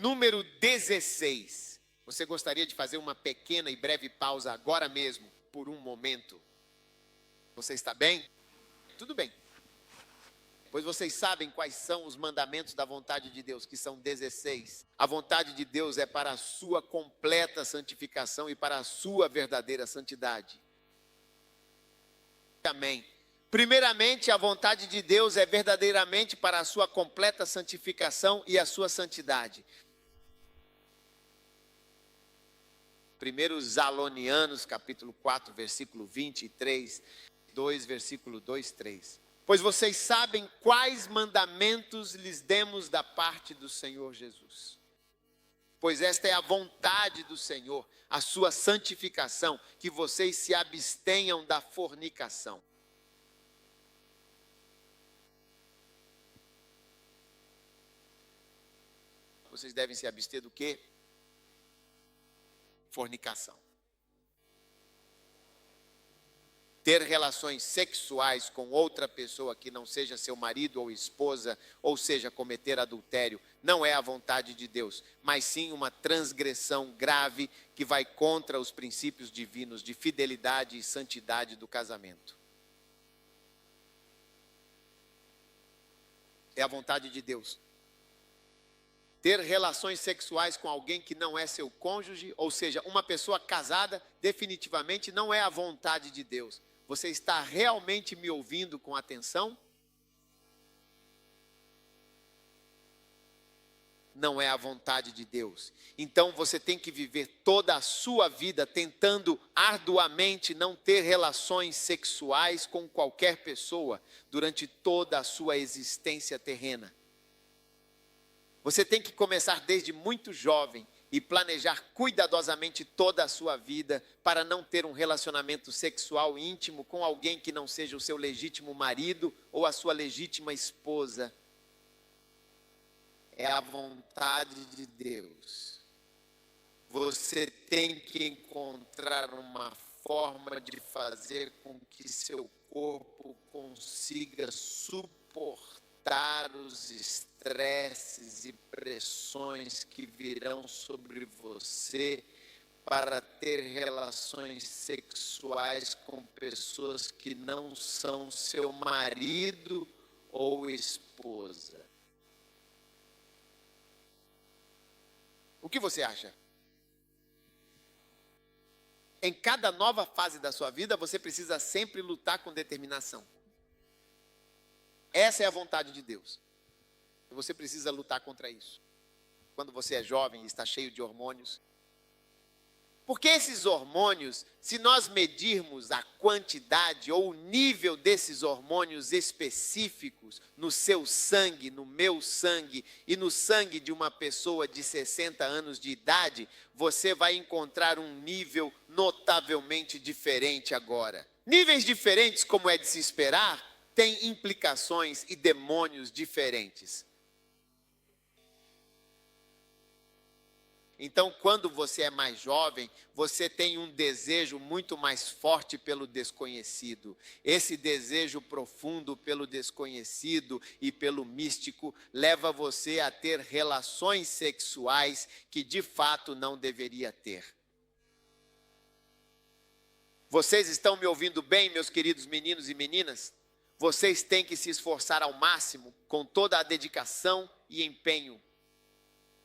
número 16. Você gostaria de fazer uma pequena e breve pausa agora mesmo, por um momento? Você está bem? Tudo bem. Pois vocês sabem quais são os mandamentos da vontade de Deus, que são 16. A vontade de Deus é para a sua completa santificação e para a sua verdadeira santidade. Amém. Primeiramente, a vontade de Deus é verdadeiramente para a sua completa santificação e a sua santidade. 1 Zalonianos, capítulo 4, versículo 23, 2, versículo 2, 3. Pois vocês sabem quais mandamentos lhes demos da parte do Senhor Jesus. Pois esta é a vontade do Senhor, a sua santificação, que vocês se abstenham da fornicação. Vocês devem se abster do quê? Fornicação. Ter relações sexuais com outra pessoa que não seja seu marido ou esposa, ou seja, cometer adultério, não é a vontade de Deus, mas sim uma transgressão grave que vai contra os princípios divinos de fidelidade e santidade do casamento. É a vontade de Deus. Ter relações sexuais com alguém que não é seu cônjuge, ou seja, uma pessoa casada, definitivamente não é a vontade de Deus. Você está realmente me ouvindo com atenção? Não é a vontade de Deus. Então você tem que viver toda a sua vida tentando arduamente não ter relações sexuais com qualquer pessoa durante toda a sua existência terrena. Você tem que começar desde muito jovem e planejar cuidadosamente toda a sua vida para não ter um relacionamento sexual íntimo com alguém que não seja o seu legítimo marido ou a sua legítima esposa. É a vontade de Deus. Você tem que encontrar uma forma de fazer com que seu corpo consiga suportar os estresses e pressões que virão sobre você para ter relações sexuais com pessoas que não são seu marido ou esposa. O que você acha? Em cada nova fase da sua vida, você precisa sempre lutar com determinação. Essa é a vontade de Deus. Você precisa lutar contra isso. Quando você é jovem e está cheio de hormônios. Porque esses hormônios, se nós medirmos a quantidade ou o nível desses hormônios específicos no seu sangue, no meu sangue e no sangue de uma pessoa de 60 anos de idade, você vai encontrar um nível notavelmente diferente agora. Níveis diferentes, como é de se esperar, têm implicações e demônios diferentes. Então, quando você é mais jovem, você tem um desejo muito mais forte pelo desconhecido. Esse desejo profundo pelo desconhecido e pelo místico leva você a ter relações sexuais que de fato não deveria ter. Vocês estão me ouvindo bem, meus queridos meninos e meninas? Vocês têm que se esforçar ao máximo, com toda a dedicação e empenho.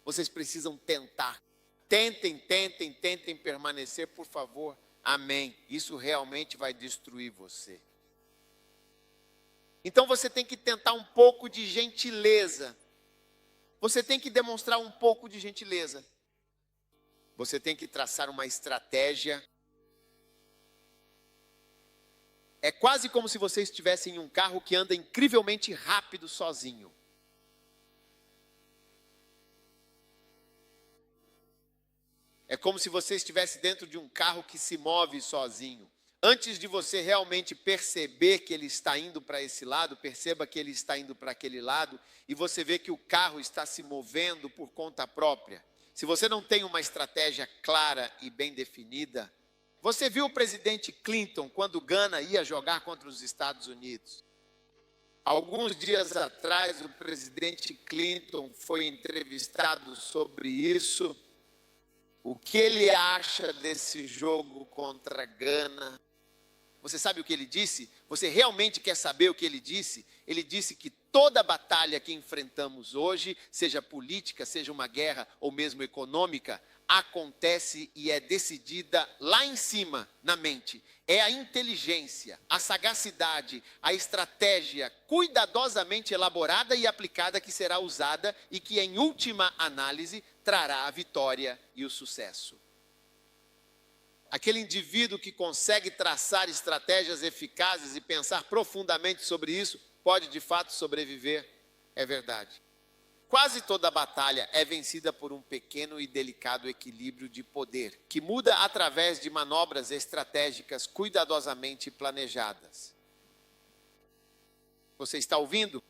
Vocês precisam tentar. Tentem permanecer, por favor. Amém. Isso realmente vai destruir você. Então você tem que tentar um pouco de gentileza. Você tem que demonstrar um pouco de gentileza. Você tem que traçar uma estratégia. É quase como se você estivesse em um carro que anda incrivelmente rápido sozinho. É como se você estivesse dentro de um carro que se move sozinho. Antes de você realmente perceber que ele está indo para esse lado, perceba que ele está indo para aquele lado e você vê que o carro está se movendo por conta própria. Se você não tem uma estratégia clara e bem definida, você viu o presidente Clinton quando Gana ia jogar contra os Estados Unidos? Alguns dias atrás, o presidente Clinton foi entrevistado sobre isso. O que ele acha desse jogo contra a Gana? Você sabe o que ele disse? Você realmente quer saber o que ele disse? Ele disse que toda batalha que enfrentamos hoje, seja política, seja uma guerra ou mesmo econômica, acontece e é decidida lá em cima, na mente. É a inteligência, a sagacidade, a estratégia cuidadosamente elaborada e aplicada que será usada e que, em última análise, trará a vitória e o sucesso. Aquele indivíduo que consegue traçar estratégias eficazes e pensar profundamente sobre isso, pode de fato sobreviver, é verdade. Quase toda batalha é vencida por um pequeno e delicado equilíbrio de poder, que muda através de manobras estratégicas cuidadosamente planejadas. Você está ouvindo?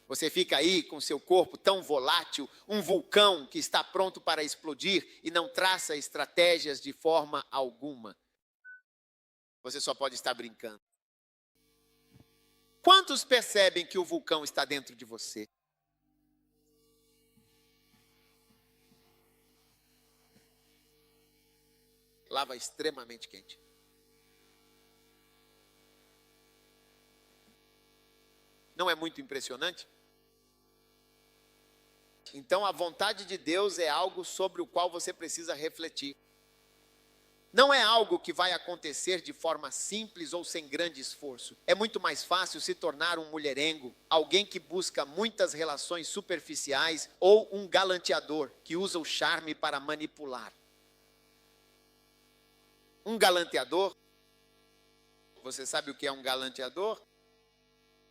Você fica aí com seu corpo tão volátil, um vulcão que está pronto para explodir e não traça estratégias de forma alguma. Você só pode estar brincando. Quantos percebem que o vulcão está dentro de você? Lava extremamente quente. Não é muito impressionante? Então, a vontade de Deus é algo sobre o qual você precisa refletir. Não é algo que vai acontecer de forma simples ou sem grande esforço. É muito mais fácil se tornar um mulherengo, alguém que busca muitas relações superficiais, ou um galanteador que usa o charme para manipular. Um galanteador, você sabe o que é um galanteador?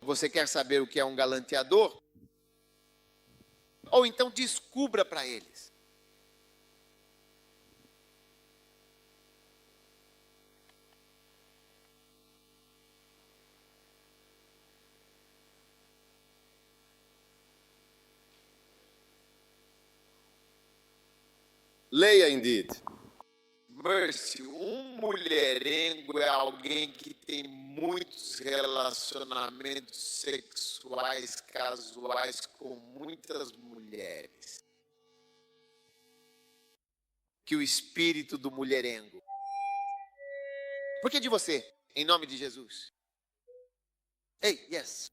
Você quer saber o que é um galanteador? Ou então descubra para eles. Leia indeed. Mercy, um mulherengo é alguém que tem muitos relacionamentos sexuais casuais com muitas mulheres. Que o espírito do mulherengo. Por que de você? Em nome de Jesus. Ei, yes.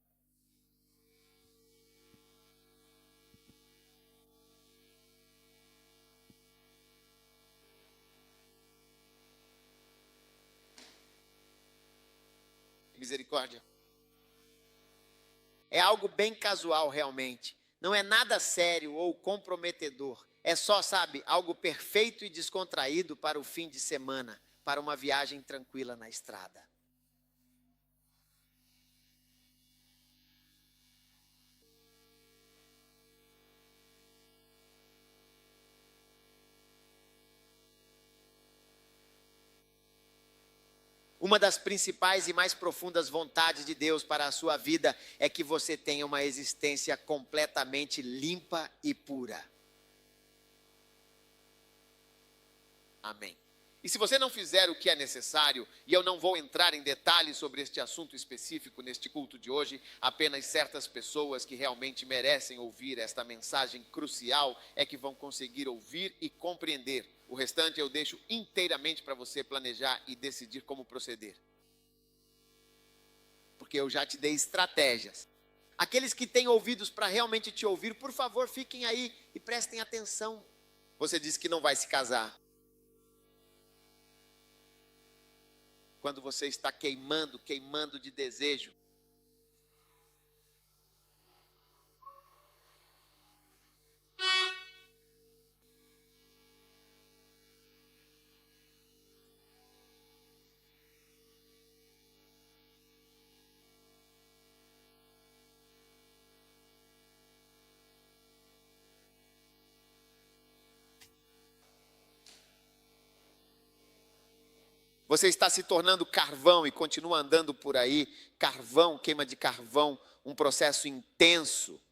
Misericórdia. É algo bem casual realmente. Não é nada sério ou comprometedor. É só, sabe, algo perfeito e descontraído para o fim de semana, para uma viagem tranquila na estrada. Uma das principais e mais profundas vontades de Deus para a sua vida é que você tenha uma existência completamente limpa e pura. Amém. E se você não fizer o que é necessário, e eu não vou entrar em detalhes sobre este assunto específico neste culto de hoje, apenas certas pessoas que realmente merecem ouvir esta mensagem crucial é que vão conseguir ouvir e compreender. O restante eu deixo inteiramente para você planejar e decidir como proceder. Porque eu já te dei estratégias. Aqueles que têm ouvidos para realmente te ouvir, por favor, fiquem aí e prestem atenção. Você disse que não vai se casar. Quando você está queimando de desejo. Você está se tornando carvão e continua andando por aí. Carvão, queima de carvão, um processo intenso.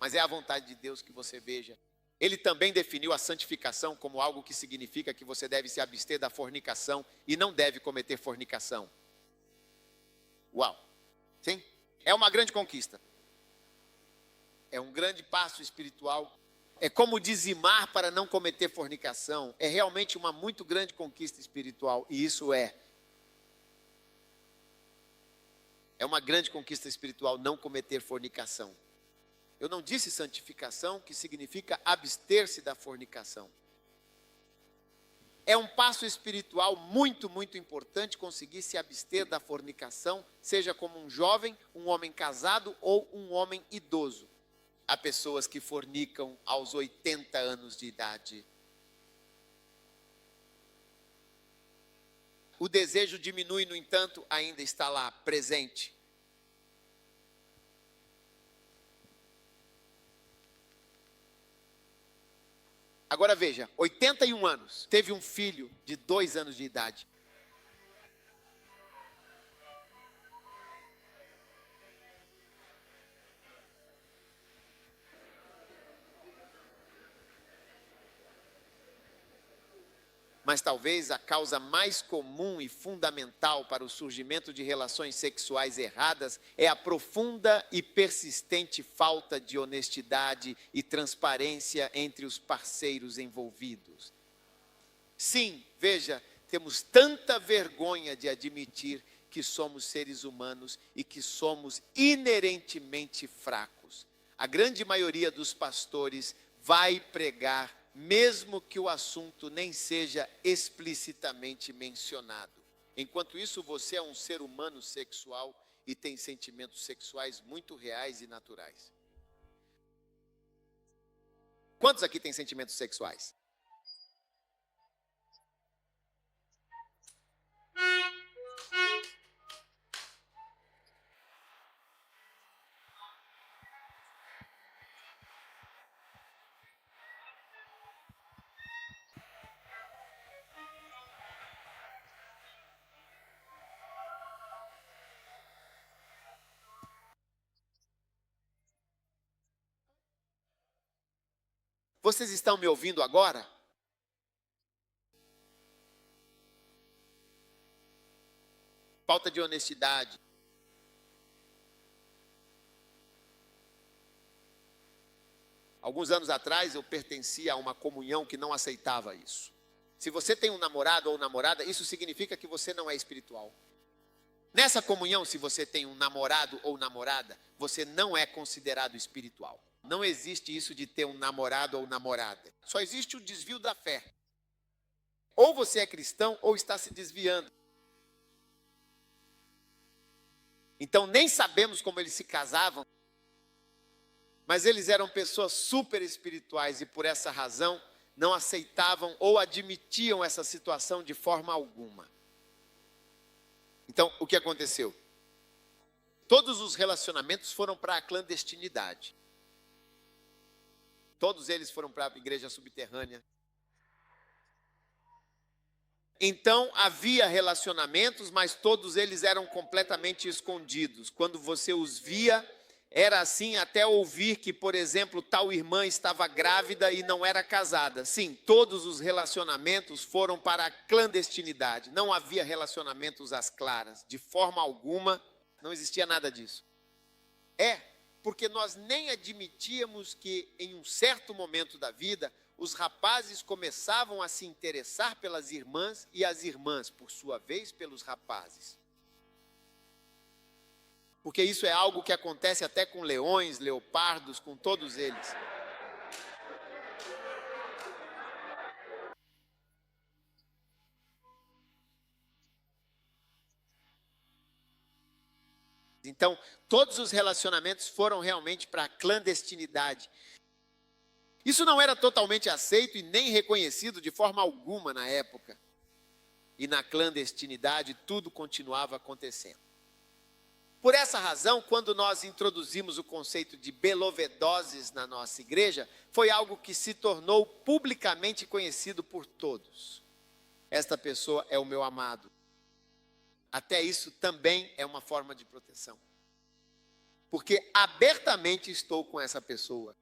mas é a vontade de Deus que você veja. Ele também definiu a santificação como algo que significa que você deve se abster da fornicação e não deve cometer fornicação. Uau! Sim, é uma grande conquista. É um grande passo espiritual. É como dizimar para não cometer fornicação. É realmente uma muito grande conquista espiritual. E isso é uma grande conquista espiritual não cometer fornicação. Eu não disse santificação, que significa abster-se da fornicação. É um passo espiritual muito, muito importante conseguir se abster da fornicação, seja como um jovem, um homem casado ou um homem idoso. Há pessoas que fornicam aos 80 anos de idade. O desejo diminui, no entanto, ainda está lá, presente. Agora veja, 81 anos, teve um filho de 2 anos de idade. Mas talvez a causa mais comum e fundamental para o surgimento de relações sexuais erradas é a profunda e persistente falta de honestidade e transparência entre os parceiros envolvidos. Sim, veja, temos tanta vergonha de admitir que somos seres humanos e que somos inerentemente fracos. A grande maioria dos pastores vai pregar mesmo que o assunto nem seja explicitamente mencionado. Enquanto isso, você é um ser humano sexual e tem sentimentos sexuais muito reais e naturais. Quantos aqui têm sentimentos sexuais? Vocês estão me ouvindo agora? Falta de honestidade. Alguns anos atrás eu pertencia a uma comunhão que não aceitava isso. Se você tem um namorado ou namorada, isso significa que você não é espiritual. Nessa comunhão, se você tem um namorado ou namorada, você não é considerado espiritual. Não existe isso de ter um namorado ou namorada. Só existe o desvio da fé. Ou você é cristão ou está se desviando. Então nem sabemos como eles se casavam, mas eles eram pessoas super espirituais e por essa razão não aceitavam ou admitiam essa situação de forma alguma. Então, o que aconteceu? Todos os relacionamentos foram para a clandestinidade. Todos eles foram para a igreja subterrânea. Então, havia relacionamentos, mas todos eles eram completamente escondidos. Quando você os via, era assim até ouvir que, por exemplo, tal irmã estava grávida e não era casada. Sim, todos os relacionamentos foram para a clandestinidade. Não havia relacionamentos às claras. De forma alguma, não existia nada disso. Porque nós nem admitíamos que, em um certo momento da vida, os rapazes começavam a se interessar pelas irmãs e as irmãs, por sua vez, pelos rapazes. Porque isso é algo que acontece até com leões, leopardos, com todos eles. Então, todos os relacionamentos foram realmente para a clandestinidade. Isso não era totalmente aceito e nem reconhecido de forma alguma na época. E na clandestinidade tudo continuava acontecendo. Por essa razão, quando nós introduzimos o conceito de belovedoses na nossa igreja, foi algo que se tornou publicamente conhecido por todos. Esta pessoa é o meu amado. Até isso também é uma forma de proteção. porque abertamente estou com essa pessoa.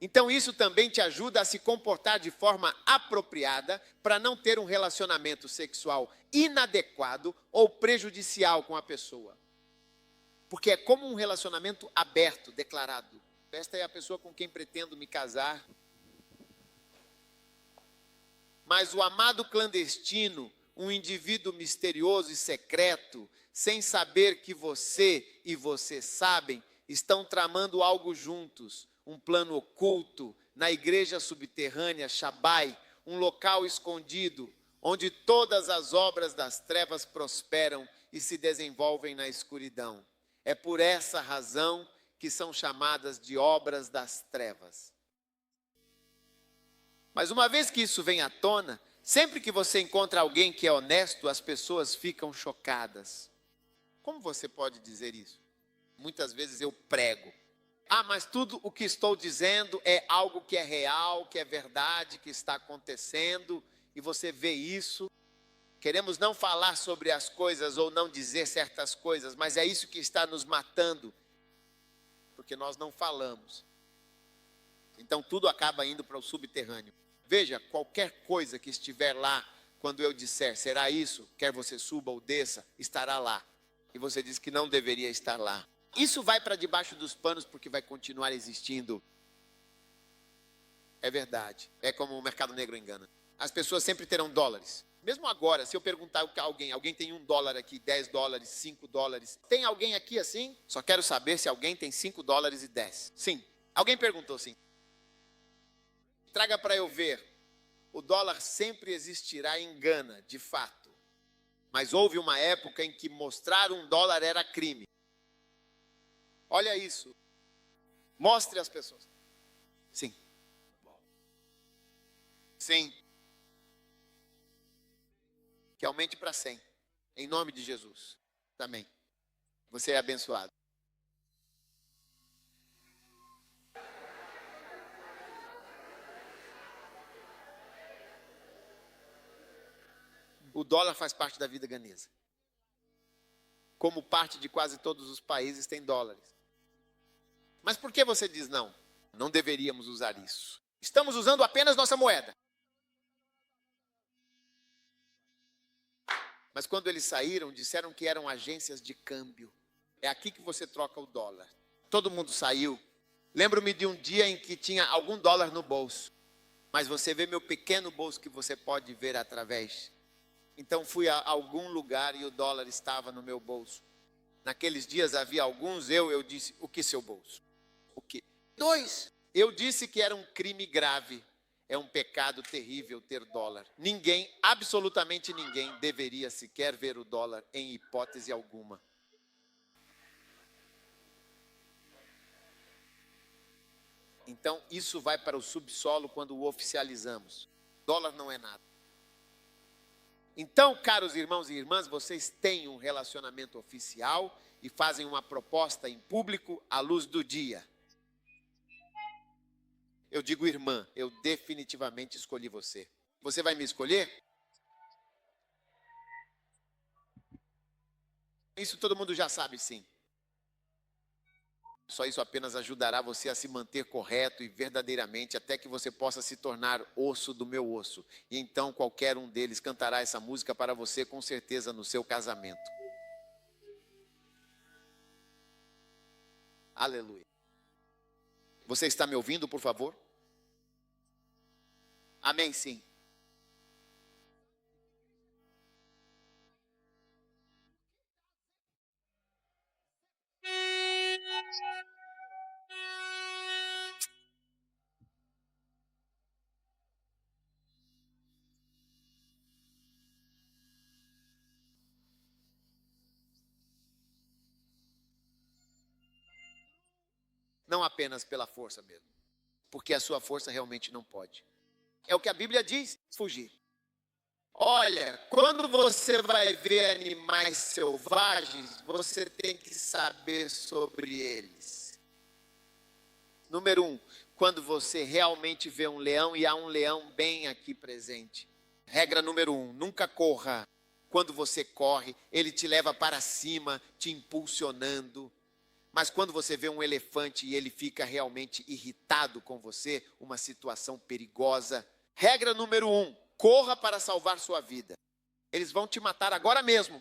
Então isso também te ajuda a se comportar de forma apropriada para não ter um relacionamento sexual inadequado ou prejudicial com a pessoa. Porque é como um relacionamento aberto, declarado. Esta é a pessoa com quem pretendo me casar. Mas o amado clandestino, um indivíduo misterioso e secreto, sem saber que você e você sabem, estão tramando algo juntos. Um plano oculto na igreja subterrânea Shabai, um local escondido, onde todas as obras das trevas prosperam e se desenvolvem na escuridão. É por essa razão que são chamadas de obras das trevas. Mas uma vez que isso vem à tona, sempre que você encontra alguém que é honesto, as pessoas ficam chocadas. Como você pode dizer isso? Muitas vezes eu prego. Mas tudo o que estou dizendo é algo que é real, que é verdade, que está acontecendo, e você vê isso. Queremos não falar sobre as coisas ou não dizer certas coisas, mas é isso que está nos matando, porque nós não falamos. Então tudo acaba indo para o subterrâneo. Veja, qualquer coisa que estiver lá, quando eu disser, será isso? Quer você suba ou desça, estará lá. E você diz que não deveria estar lá. Isso vai para debaixo dos panos porque vai continuar existindo. É verdade. É como o mercado negro engana. As pessoas sempre terão dólares. Mesmo agora, se eu perguntar a alguém tem $1 aqui, $10, $5. Tem alguém aqui assim? Só quero saber se alguém tem $5 e 10. Sim. Alguém perguntou sim. Traga para eu ver. O dólar sempre existirá em Gana, de fato. Mas houve uma época em que mostrar $1 era crime. Olha isso. Mostre às pessoas. Sim. Sim. Que aumente para 100. Em nome de Jesus. Amém. Você é abençoado. O dólar faz parte da vida ganesa. Como parte de quase todos os países tem dólares. Mas por que você diz não? Não deveríamos usar isso. Estamos usando apenas nossa moeda. Mas quando eles saíram, disseram que eram agências de câmbio. É aqui que você troca o dólar. Todo mundo saiu. Lembro-me de um dia em que tinha algum dólar no bolso. Mas você vê meu pequeno bolso que você pode ver através. Então fui a algum lugar e o dólar estava no meu bolso. Naqueles dias havia alguns, eu disse, o que seu bolso? O que? 2. Eu disse que era um crime grave. É um pecado terrível ter dólar. Ninguém, absolutamente ninguém, deveria sequer ver o dólar em hipótese alguma. Então, isso vai para o subsolo quando o oficializamos. Dólar não é nada. Então, caros irmãos e irmãs, vocês têm um relacionamento oficial e fazem uma proposta em público à luz do dia. Eu digo, irmã, eu definitivamente escolhi você. Você vai me escolher? Isso todo mundo já sabe, sim. Só isso apenas ajudará você a se manter correto e verdadeiramente até que você possa se tornar osso do meu osso. E então qualquer um deles cantará essa música para você com certeza no seu casamento. Aleluia. Você está me ouvindo, por favor? Amém, sim. Não apenas pela força mesmo, porque a sua força realmente não pode. É o que a Bíblia diz, fugir. Olha, quando você vai ver animais selvagens, você tem que saber sobre eles. Número 1, quando você realmente vê um leão e há um leão bem aqui presente. Regra número 1, nunca corra. Quando você corre, ele te leva para cima, te impulsionando. Mas quando você vê um elefante e ele fica realmente irritado com você, uma situação perigosa. Regra número 1, corra para salvar sua vida. Eles vão te matar agora mesmo.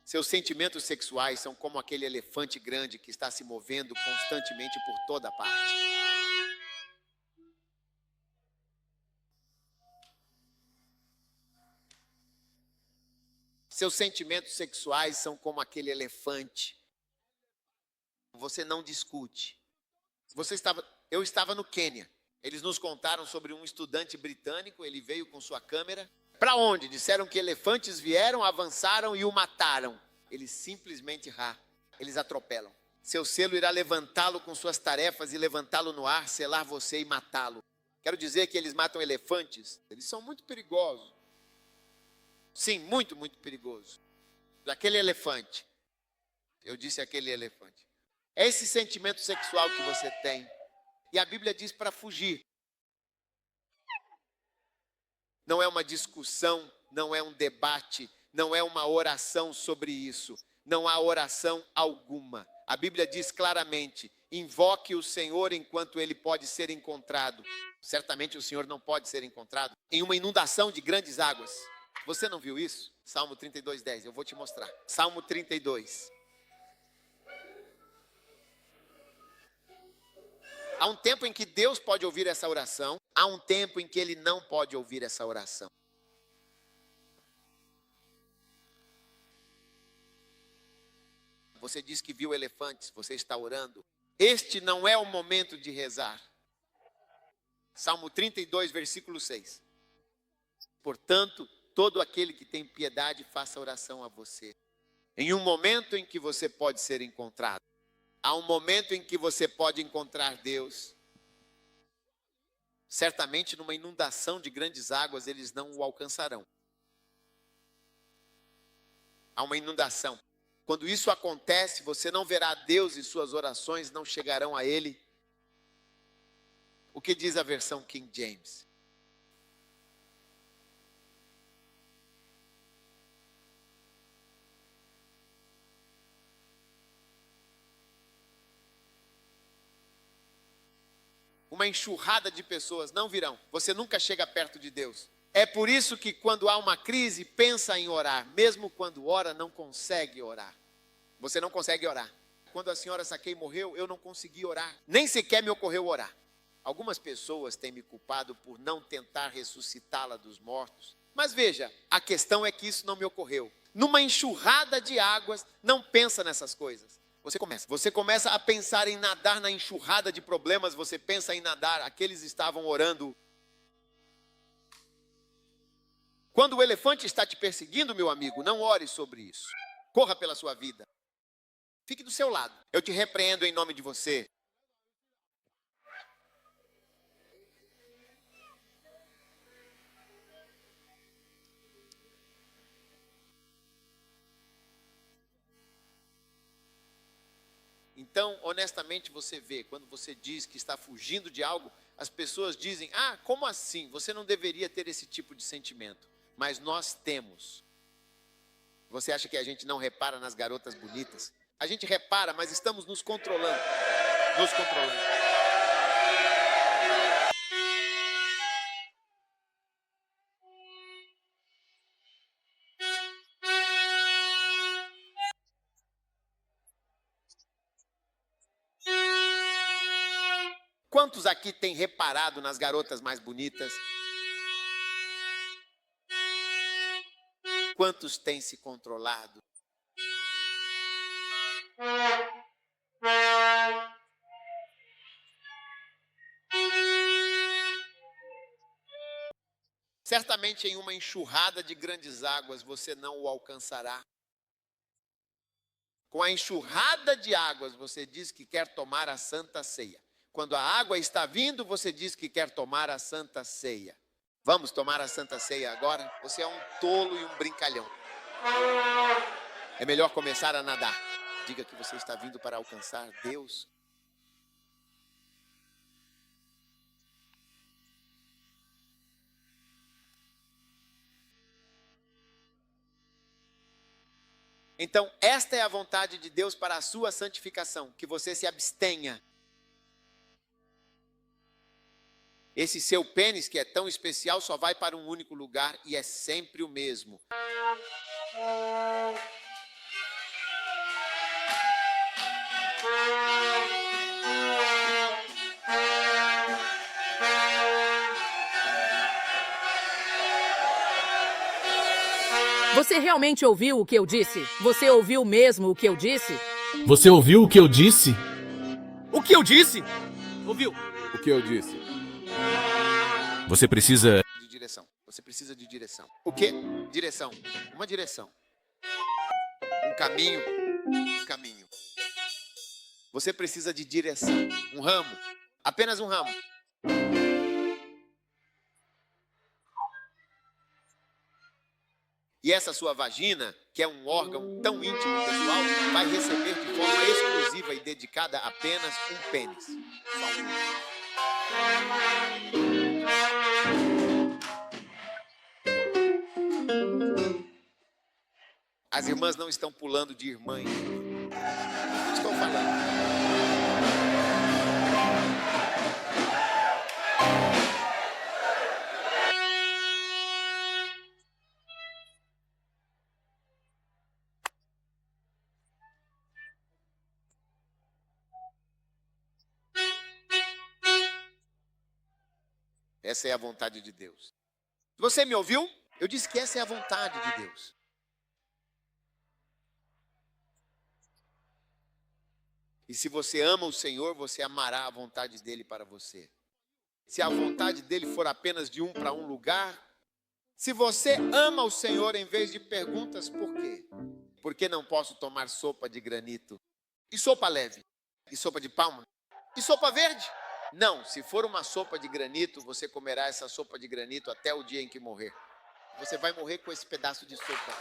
Seus sentimentos sexuais são como aquele elefante grande que está se movendo constantemente por toda parte. Seus sentimentos sexuais são como aquele elefante. Você não discute. Eu estava no Quênia. Eles nos contaram sobre um estudante britânico. Ele veio com sua câmera. Para onde? Disseram que elefantes vieram, avançaram e o mataram. Eles simplesmente eles atropelam. Seu selo irá levantá-lo com suas tarefas e levantá-lo no ar, selar você e matá-lo. Quero dizer que eles matam elefantes. Eles são muito perigosos. Sim, muito, muito perigoso. Aquele elefante. Eu disse aquele elefante. É esse sentimento sexual que você tem. E a Bíblia diz para fugir. Não é uma discussão, não é um debate, não é uma oração sobre isso. Não há oração alguma. A Bíblia diz claramente: invoque o Senhor enquanto ele pode ser encontrado. Certamente o Senhor não pode ser encontrado em uma inundação de grandes águas. Você não viu isso? Salmo 32:10, eu vou te mostrar. Salmo 32. Há um tempo em que Deus pode ouvir essa oração, há um tempo em que Ele não pode ouvir essa oração. Você diz que viu elefantes, você está orando. Este não é o momento de rezar. Salmo 32, versículo 6. Portanto, todo aquele que tem piedade, faça oração a você. Em um momento em que você pode ser encontrado. Há um momento em que você pode encontrar Deus. Certamente numa inundação de grandes águas eles não o alcançarão. Há uma inundação. Quando isso acontece, você não verá Deus e suas orações não chegarão a Ele. O que diz a versão King James? Uma enxurrada de pessoas não virão. Você nunca chega perto de Deus. É por isso que quando há uma crise, pensa em orar. Mesmo quando ora, não consegue orar. Você não consegue orar. Quando a senhora Saquei morreu, eu não consegui orar. Nem sequer me ocorreu orar. Algumas pessoas têm me culpado por não tentar ressuscitá-la dos mortos. Mas veja, a questão é que isso não me ocorreu. Numa enxurrada de águas, não pensa nessas coisas. Você começa a pensar em nadar na enxurrada de problemas, você pensa em nadar, aqueles estavam orando. Quando o elefante está te perseguindo, meu amigo, não ore sobre isso. Corra pela sua vida. Fique do seu lado. Eu te repreendo em nome de você. Então, honestamente, você vê, quando você diz que está fugindo de algo, as pessoas dizem: ah, como assim? Você não deveria ter esse tipo de sentimento. Mas nós temos. Você acha que a gente não repara nas garotas bonitas? A gente repara, mas estamos nos controlando. Nos controlando. Quantos aqui têm reparado nas garotas mais bonitas? Quantos têm se controlado? Certamente em uma enxurrada de grandes águas você não o alcançará. Com a enxurrada de águas você diz que quer tomar a Santa Ceia. Quando a água está vindo, você diz que quer tomar a Santa Ceia. Vamos tomar a Santa Ceia agora? Você é um tolo e um brincalhão. É melhor começar a nadar. Diga que você está vindo para alcançar Deus. Então, esta é a vontade de Deus para a sua santificação, que você se abstenha. Esse seu pênis, que é tão especial, só vai para um único lugar e é sempre o mesmo. Você realmente ouviu o que eu disse? Você ouviu mesmo o que eu disse? Você ouviu o que eu disse? O que eu disse? Ouviu? O que eu disse? Você precisa... De direção. Você precisa de direção. O quê? Direção. Uma direção. Um caminho. Um caminho. Você precisa de direção. Um ramo. Apenas um ramo. E essa sua vagina, que é um órgão tão íntimo e pessoal, vai receber de forma exclusiva e dedicada apenas um pênis. Só um. As irmãs não estão pulando de irmã. Estou falando. Essa é a vontade de Deus. Você me ouviu? Eu disse que essa é a vontade de Deus. E se você ama o Senhor, você amará a vontade dele para você. Se a vontade dele for apenas de um para um lugar, se você ama o Senhor em vez de perguntas, por quê? Por que não posso tomar sopa de granito? E sopa leve? E sopa de palma? E sopa verde? Não, se for uma sopa de granito, você comerá essa sopa de granito até o dia em que morrer. Você vai morrer com esse pedaço de sopa.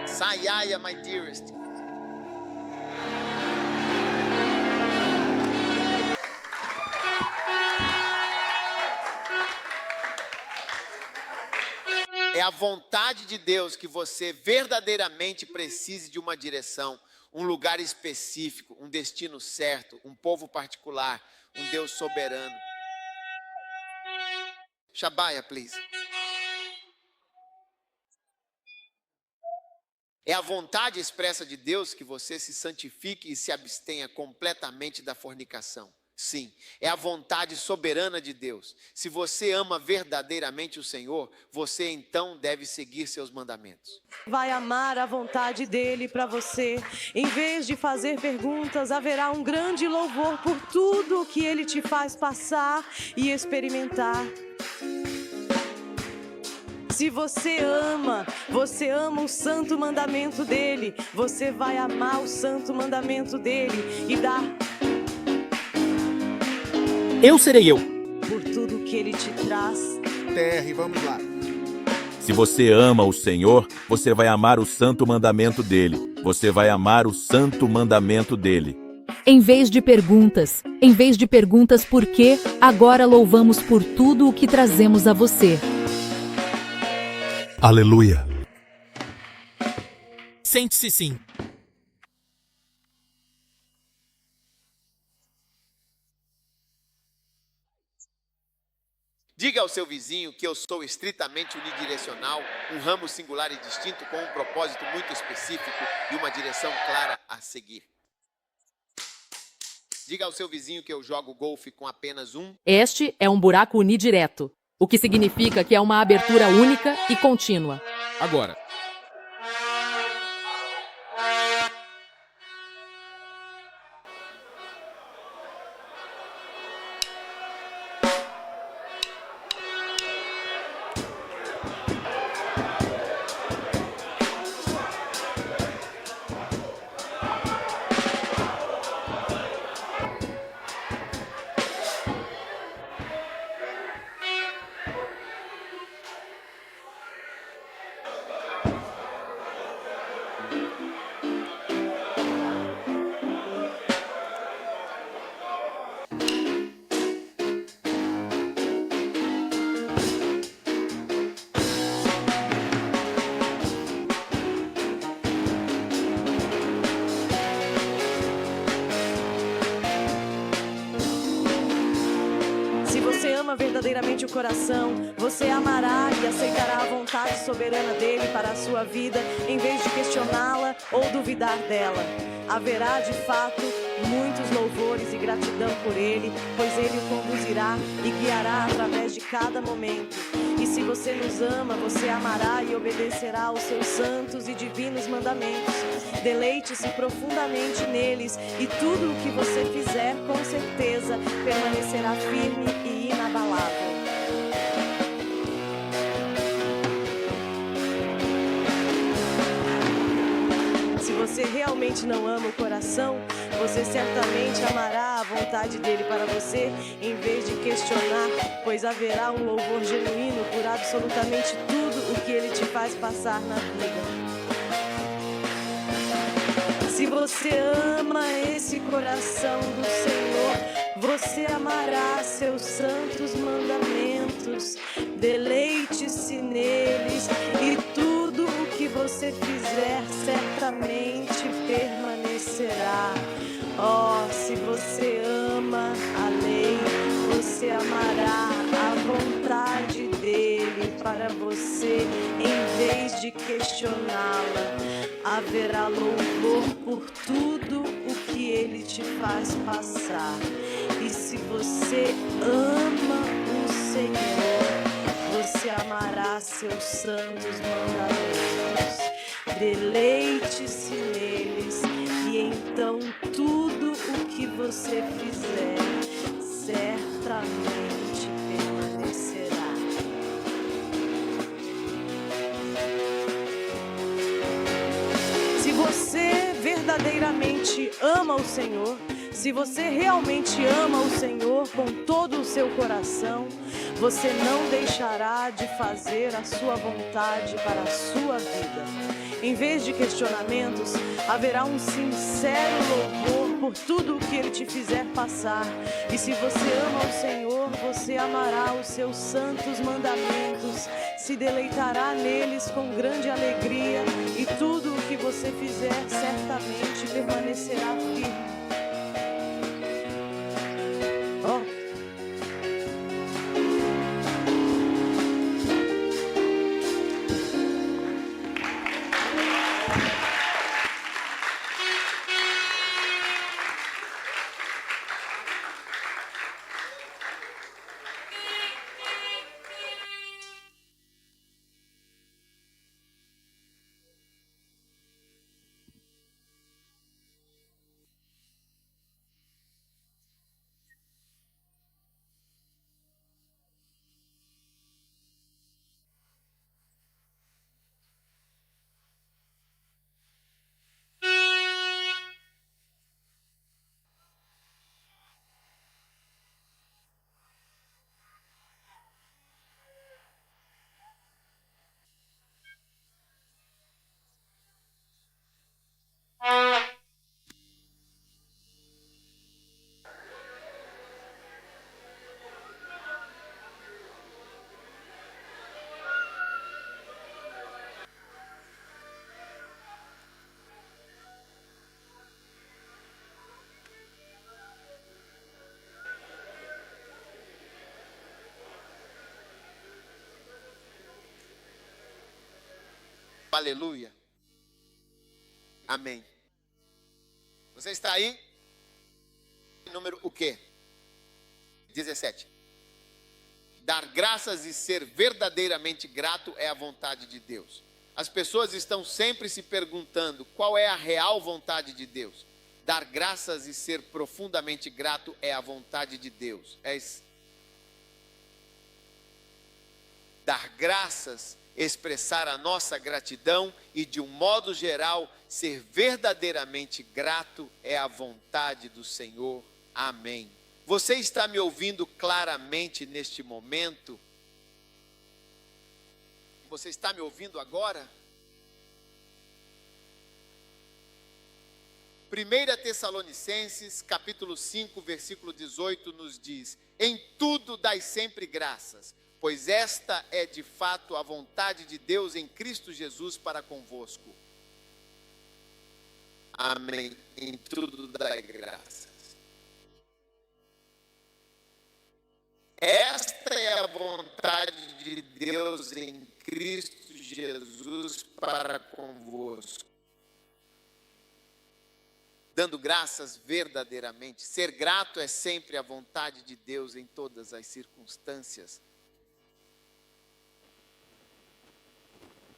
Sayaya, my dearest. É a vontade de Deus que você verdadeiramente precise de uma direção, um lugar específico, um destino certo, um povo particular, um Deus soberano. Shabaya, please. É a vontade expressa de Deus que você se santifique e se abstenha completamente da fornicação. Sim, é a vontade soberana de Deus. Se você ama verdadeiramente o Senhor, você então deve seguir seus mandamentos. Vai amar a vontade dele para você. Em vez de fazer perguntas, haverá um grande louvor por tudo o que ele te faz passar e experimentar. Se você ama o santo mandamento dele, você vai amar o santo mandamento dele e dar... Eu serei eu. Por tudo que ele te traz. TR, vamos lá. Se você ama o Senhor, você vai amar o santo mandamento dele. Você vai amar o santo mandamento dele. Em vez de perguntas por quê, agora louvamos por tudo o que trazemos a você. Aleluia. Sente-se sim. Diga ao seu vizinho que eu sou estritamente unidirecional, um ramo singular e distinto com um propósito muito específico e uma direção clara a seguir. Diga ao seu vizinho que eu jogo golfe com apenas um... Este é um buraco unidireto, o que significa que é uma abertura única e contínua. Agora. ama verdadeiramente o coração, você amará e aceitará a vontade soberana dele para a sua vida, em vez de questioná-la ou duvidar dela. Haverá, de fato, muitos louvores e gratidão por ele, pois ele o conduzirá e guiará através de cada momento. E se você nos ama, você amará e obedecerá aos seus santos e divinos mandamentos. Deleite-se profundamente neles e tudo o que você fizer, com certeza, permanecerá firme e inabalável. Se você realmente não ama o coração, você certamente amará a vontade dele para você, em vez de questionar, pois haverá um louvor genuíno por absolutamente tudo o que ele te faz passar na vida. Se você ama esse coração do Senhor, você amará seus santos mandamentos, deleite-se neles e tudo o que você fizer certamente permanecerá. Oh, se você ama a lei, você amará a vontade dele para você, em vez de questioná-la. Haverá louvor por tudo o que ele te faz passar. E se você ama o Senhor, você amará seus santos mandamentos. Deleite-se neles e então tudo o que você fizer certamente permanecerá. Se você verdadeiramente ama o Senhor, se você realmente ama o Senhor com todo o seu coração, você não deixará de fazer a sua vontade para a sua vida. Em vez de questionamentos, haverá um sincero louvor por tudo o que ele te fizer passar. E se você ama o Senhor, você amará os seus santos mandamentos, se deleitará neles com grande alegria, e tudo o que você fizer certamente permanecerá firme. Aleluia. Amém. Você está aí? Número o quê? 17. Dar graças e ser verdadeiramente grato é a vontade de Deus. As pessoas estão sempre se perguntando qual é a real vontade de Deus. Dar graças e ser profundamente grato é a vontade de Deus. Dar graças, expressar a nossa gratidão e, de um modo geral, ser verdadeiramente grato é a vontade do Senhor. Amém. Você está me ouvindo claramente neste momento? Você está me ouvindo agora? 1 Tessalonicenses, capítulo 5, versículo 18, nos diz: em tudo dai sempre graças, pois esta é de fato a vontade de Deus em Cristo Jesus para convosco. Amém. Em tudo dai graças. Esta é a vontade de Deus em Cristo Jesus para convosco. Dando graças verdadeiramente. Ser grato é sempre a vontade de Deus em todas as circunstâncias.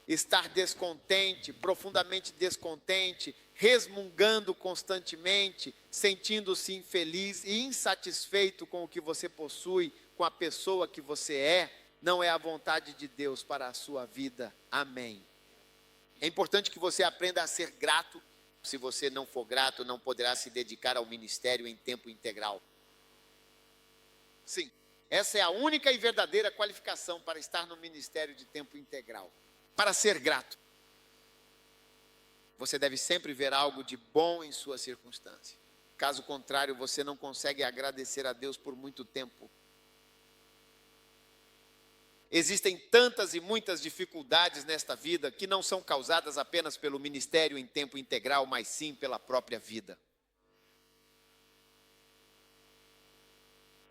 Estar descontente, profundamente descontente, resmungando constantemente, sentindo-se infeliz e insatisfeito com o que você possui, com a pessoa que você é, não é a vontade de Deus para a sua vida. Amém. É importante que você aprenda a ser grato. Se você não for grato, não poderá se dedicar ao ministério em tempo integral. Sim, essa é a única e verdadeira qualificação para estar no ministério de tempo integral. Para ser grato, você deve sempre ver algo de bom em sua circunstância. Caso contrário, você não consegue agradecer a Deus por muito tempo. Existem tantas e muitas dificuldades nesta vida que não são causadas apenas pelo ministério em tempo integral, mas sim pela própria vida.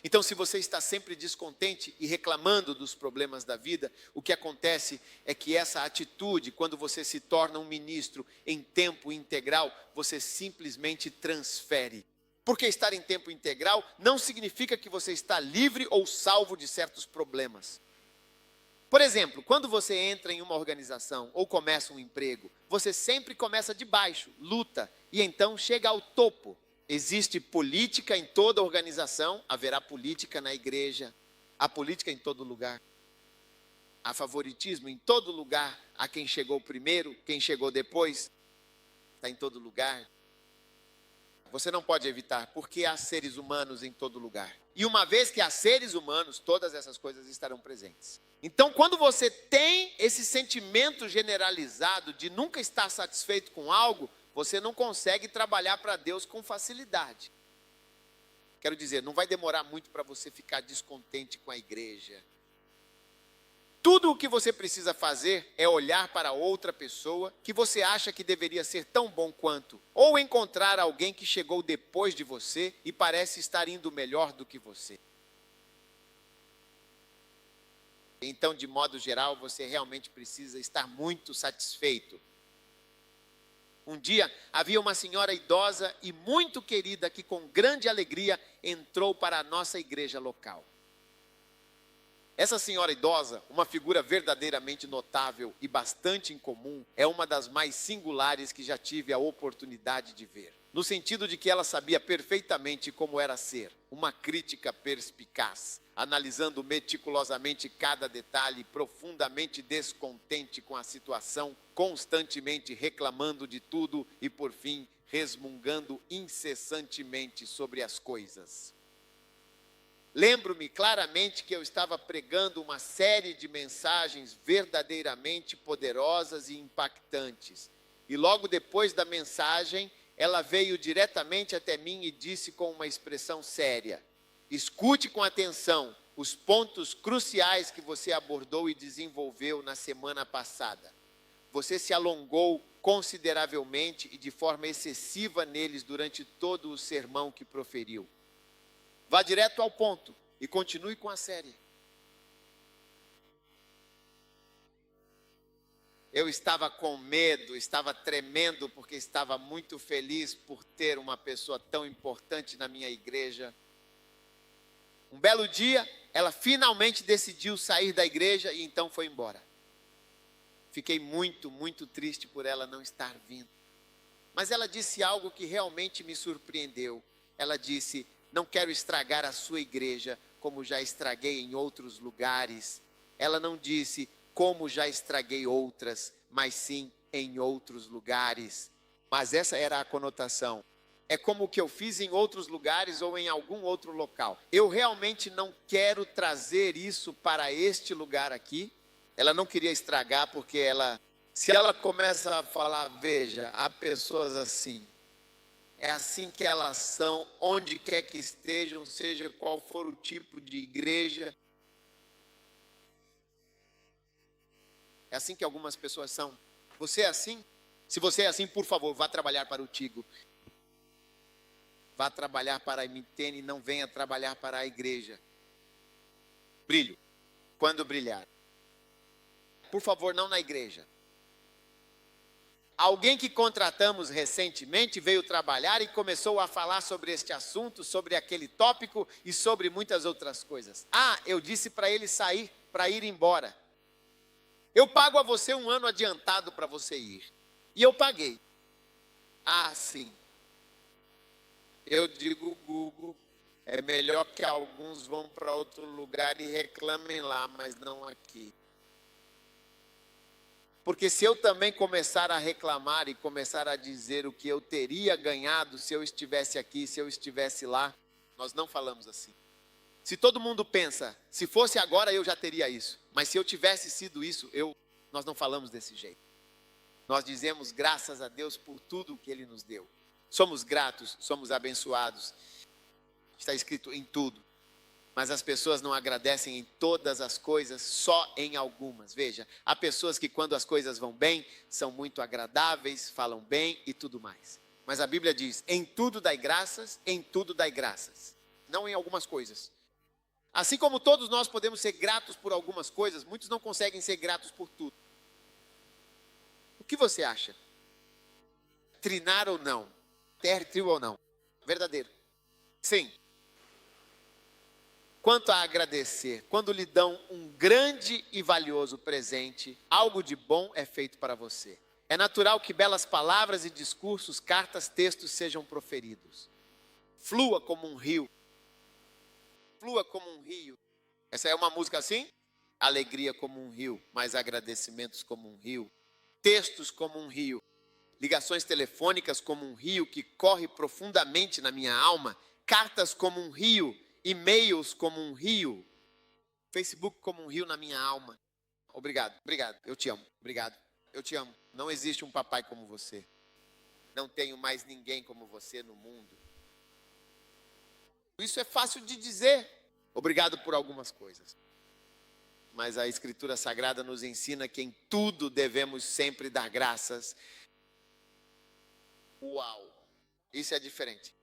Então, se você está sempre descontente e reclamando dos problemas da vida, o que acontece é que essa atitude, quando você se torna um ministro em tempo integral, você simplesmente transfere. Porque estar em tempo integral não significa que você está livre ou salvo de certos problemas. Por exemplo, quando você entra em uma organização ou começa um emprego, você sempre começa de baixo, luta, e então chega ao topo. Existe política em toda organização, haverá política na igreja, há política em todo lugar. Há favoritismo em todo lugar, há quem chegou primeiro, quem chegou depois, está em todo lugar. Você não pode evitar, porque há seres humanos em todo lugar. E uma vez que há seres humanos, todas essas coisas estarão presentes. Então, quando você tem esse sentimento generalizado de nunca estar satisfeito com algo, você não consegue trabalhar para Deus com facilidade. Quero dizer, não vai demorar muito para você ficar descontente com a igreja. Tudo o que você precisa fazer é olhar para outra pessoa que você acha que deveria ser tão bom quanto. Ou encontrar alguém que chegou depois de você e parece estar indo melhor do que você. Então, de modo geral, você realmente precisa estar muito satisfeito. Um dia, havia uma senhora idosa e muito querida que com grande alegria entrou para a nossa igreja local. Essa senhora idosa, uma figura verdadeiramente notável e bastante incomum, é uma das mais singulares que já tive a oportunidade de ver. No sentido de que ela sabia perfeitamente como era ser, uma crítica perspicaz, analisando meticulosamente cada detalhe, profundamente descontente com a situação, constantemente reclamando de tudo e, por fim, resmungando incessantemente sobre as coisas. Lembro-me claramente que eu estava pregando uma série de mensagens verdadeiramente poderosas e impactantes. E logo depois da mensagem, ela veio diretamente até mim e disse com uma expressão séria: escute com atenção os pontos cruciais que você abordou e desenvolveu na semana passada. Você se alongou consideravelmente e de forma excessiva neles durante todo o sermão que proferiu. Vá direto ao ponto e continue com a série. Eu estava com medo, estava tremendo, porque estava muito feliz por ter uma pessoa tão importante na minha igreja. Um belo dia, ela finalmente decidiu sair da igreja e então foi embora. Fiquei muito, muito triste por ela não estar vindo. Mas ela disse algo que realmente me surpreendeu. Ela disse: não quero estragar a sua igreja como já estraguei em outros lugares. Ela não disse como já estraguei outras, mas sim em outros lugares. Mas essa era a conotação. É como o que eu fiz em outros lugares ou em algum outro local. Eu realmente não quero trazer isso para este lugar aqui. Ela não queria estragar porque se ela começa a falar, veja, há pessoas assim. É assim que elas são, onde quer que estejam, seja qual for o tipo de igreja. É assim que algumas pessoas são. Você é assim? Se você é assim, por favor, vá trabalhar para o Tigo. Vá trabalhar para a MTN e não venha trabalhar para a igreja. Brilho. Quando brilhar. Por favor, não na igreja. Alguém que contratamos recentemente veio trabalhar e começou a falar sobre este assunto, sobre aquele tópico e sobre muitas outras coisas. Ah, eu disse para ele sair, para ir embora. Eu pago a você 1 ano adiantado para você ir. E eu paguei. Ah, sim. Eu digo, Google, é melhor que alguns vão para outro lugar e reclamem lá, mas não aqui. Porque se eu também começar a reclamar e começar a dizer o que eu teria ganhado se eu estivesse aqui, se eu estivesse lá, nós não falamos assim. Se todo mundo pensa, se fosse agora eu já teria isso, mas se eu tivesse sido isso, nós não falamos desse jeito. Nós dizemos graças a Deus por tudo que Ele nos deu. Somos gratos, somos abençoados. Está escrito em tudo. Mas as pessoas não agradecem em todas as coisas, só em algumas. Veja, há pessoas que quando as coisas vão bem, são muito agradáveis, falam bem e tudo mais. Mas a Bíblia diz, em tudo dai graças, em tudo dai graças. Não em algumas coisas. Assim como todos nós podemos ser gratos por algumas coisas, muitos não conseguem ser gratos por tudo. O que você acha? Trinar ou não? Tértil ou não? Verdadeiro. Sim. Quanto a agradecer, quando lhe dão um grande e valioso presente, algo de bom é feito para você. É natural que belas palavras e discursos, cartas, textos sejam proferidos. Flua como um rio. Flua como um rio. Essa é uma música assim? Alegria como um rio, mais agradecimentos como um rio. Textos como um rio. Ligações telefônicas como um rio que corre profundamente na minha alma. Cartas como um rio. E-mails como um rio, Facebook como um rio na minha alma. Obrigado, obrigado, eu te amo, obrigado, eu te amo. Não existe um papai como você. Não tenho mais ninguém como você no mundo. Isso é fácil de dizer. Obrigado por algumas coisas. Mas a Escritura Sagrada nos ensina que em tudo devemos sempre dar graças. Uau, isso é diferente.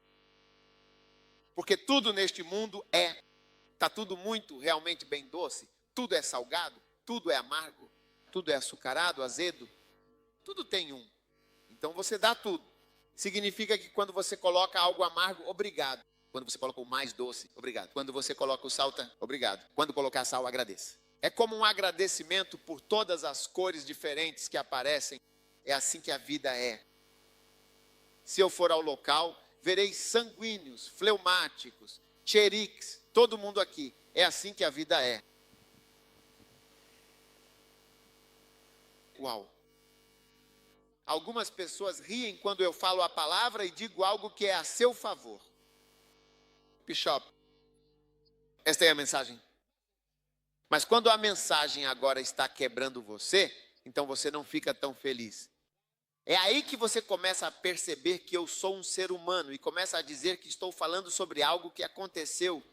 Porque tudo neste mundo está tudo muito realmente bem doce, tudo é salgado, tudo é amargo, tudo é açucarado, azedo, tudo tem um. Então você dá tudo. Significa que quando você coloca algo amargo, obrigado. Quando você coloca o mais doce, obrigado. Quando você coloca o sal, obrigado. Quando colocar sal, agradeça. É como um agradecimento por todas as cores diferentes que aparecem. É assim que a vida é. Se eu for ao local, verei sanguíneos, fleumáticos, xeriques, todo mundo aqui. É assim que a vida é. Uau. Algumas pessoas riem quando eu falo a palavra e digo algo que é a seu favor. Bishop, esta é a mensagem. Mas quando a mensagem agora está quebrando você, então você não fica tão feliz. É aí que você começa a perceber que eu sou um ser humano e começa a dizer que estou falando sobre algo que aconteceu.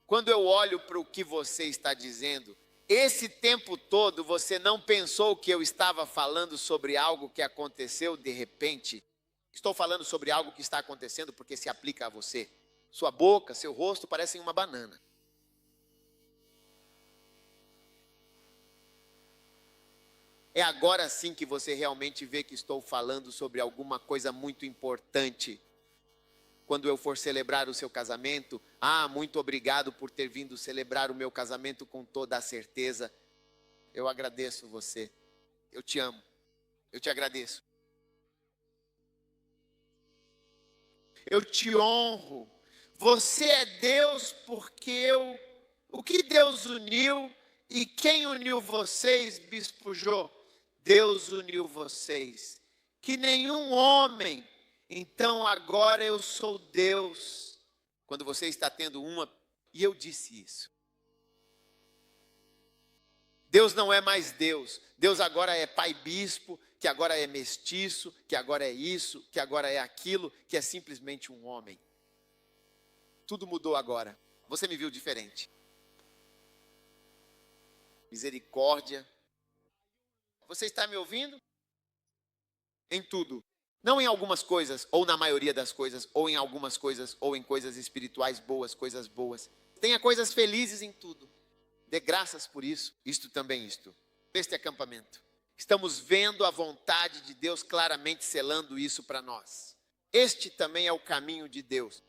Quando eu olho para o que você está dizendo, esse tempo todo você não pensou que eu estava falando sobre algo que aconteceu de repente. Estou falando sobre algo que está acontecendo porque se aplica a você. Sua boca, seu rosto parecem uma banana. É agora sim que você realmente vê que estou falando sobre alguma coisa muito importante. Quando eu for celebrar o seu casamento, muito obrigado por ter vindo celebrar o meu casamento com toda a certeza. Eu agradeço você. Eu te amo. Eu te agradeço. Eu te honro. Você é Deus porque o que Deus uniu e quem uniu vocês, Bispo Jô? Deus uniu vocês, que nenhum homem, então agora eu sou Deus. Quando você está tendo e eu disse isso. Deus não é mais Deus, Deus agora é pai bispo, que agora é mestiço, que agora é isso, que agora é aquilo, que é simplesmente um homem. Tudo mudou agora, você me viu diferente. Misericórdia. Você está me ouvindo? Em tudo. Não em algumas coisas, ou na maioria das coisas, ou em algumas coisas, ou em coisas espirituais boas, coisas boas. Tenha coisas felizes em tudo. Dê graças por isso. Isto também isto. Este acampamento. Estamos vendo a vontade de Deus claramente selando isso para nós. Este também é o caminho de Deus.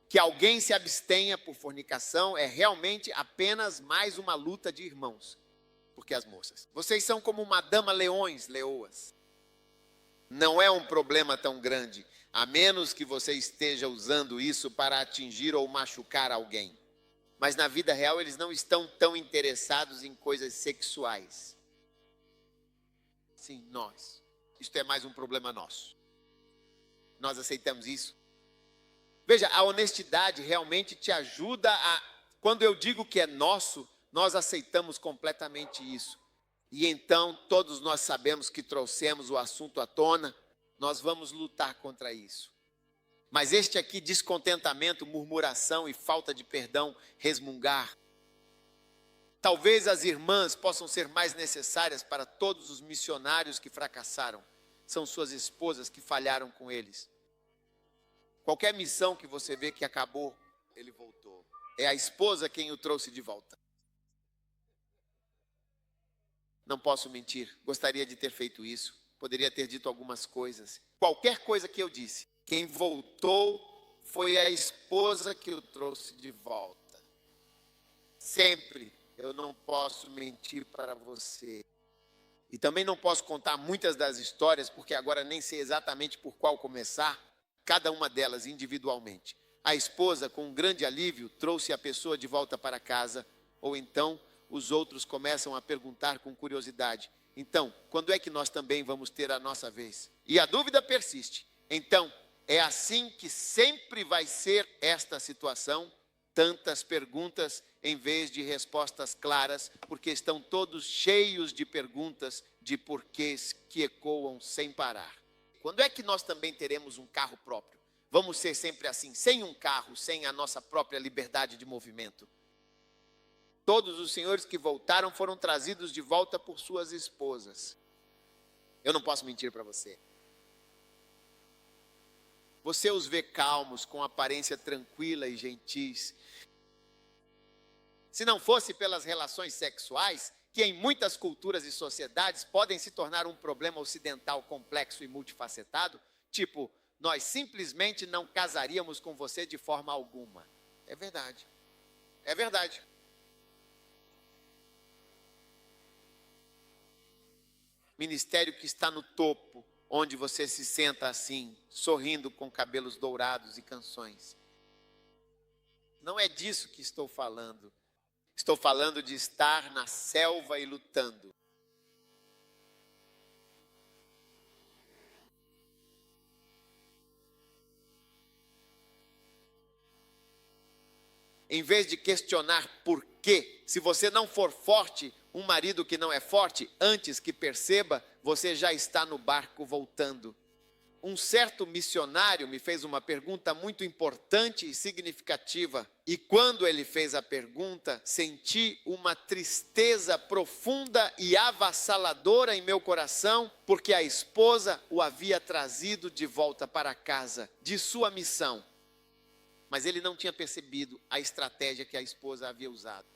Que alguém se abstenha por fornicação é realmente apenas mais uma luta de irmãos. Porque as moças, vocês são como uma dama leões, leoas. Não é um problema tão grande, a menos que você esteja usando isso para atingir ou machucar alguém. Mas na vida real eles não estão tão interessados em coisas sexuais. Sim, nós. Isto é mais um problema nosso. Nós aceitamos isso. Veja, a honestidade realmente te ajuda a... Quando eu digo que é nosso, nós aceitamos completamente isso. E então, todos nós sabemos que trouxemos o assunto à tona, nós vamos lutar contra isso. Mas este aqui, descontentamento, murmuração e falta de perdão, resmungar. Talvez as irmãs possam ser mais necessárias para todos os missionários que fracassaram. São suas esposas que falharam com eles. Qualquer missão que você vê que acabou, ele voltou. É a esposa quem o trouxe de volta. Não posso mentir, gostaria de ter feito isso. Poderia ter dito algumas coisas. Qualquer coisa que eu disse, quem voltou foi a esposa que o trouxe de volta. Sempre. Eu não posso mentir para você. E também não posso contar muitas das histórias, porque agora nem sei exatamente por qual começar, cada uma delas individualmente. A esposa, com um grande alívio, trouxe a pessoa de volta para casa, ou então os outros começam a perguntar com curiosidade: então, quando é que nós também vamos ter a nossa vez? E a dúvida persiste. Então, é assim que sempre vai ser esta situação, tantas perguntas em vez de respostas claras, porque estão todos cheios de perguntas de porquês que ecoam sem parar. Quando é que nós também teremos um carro próprio? Vamos ser sempre assim, sem um carro, sem a nossa própria liberdade de movimento. Todos os senhores que voltaram foram trazidos de volta por suas esposas. Eu não posso mentir para você. Você os vê calmos, com aparência tranquila e gentis. Se não fosse pelas relações sexuais, que em muitas culturas e sociedades podem se tornar um problema ocidental complexo e multifacetado, tipo, nós simplesmente não casaríamos com você de forma alguma. É verdade. É verdade. Ministério que está no topo, onde você se senta assim, sorrindo com cabelos dourados e canções. Não é disso que estou falando. Estou falando de estar na selva e lutando. Em vez de questionar por quê, se você não for forte, um marido que não é forte, antes que perceba, você já está no barco voltando. Um certo missionário me fez uma pergunta muito importante e significativa. E quando ele fez a pergunta, senti uma tristeza profunda e avassaladora em meu coração, porque a esposa o havia trazido de volta para casa, de sua missão. Mas ele não tinha percebido a estratégia que a esposa havia usado.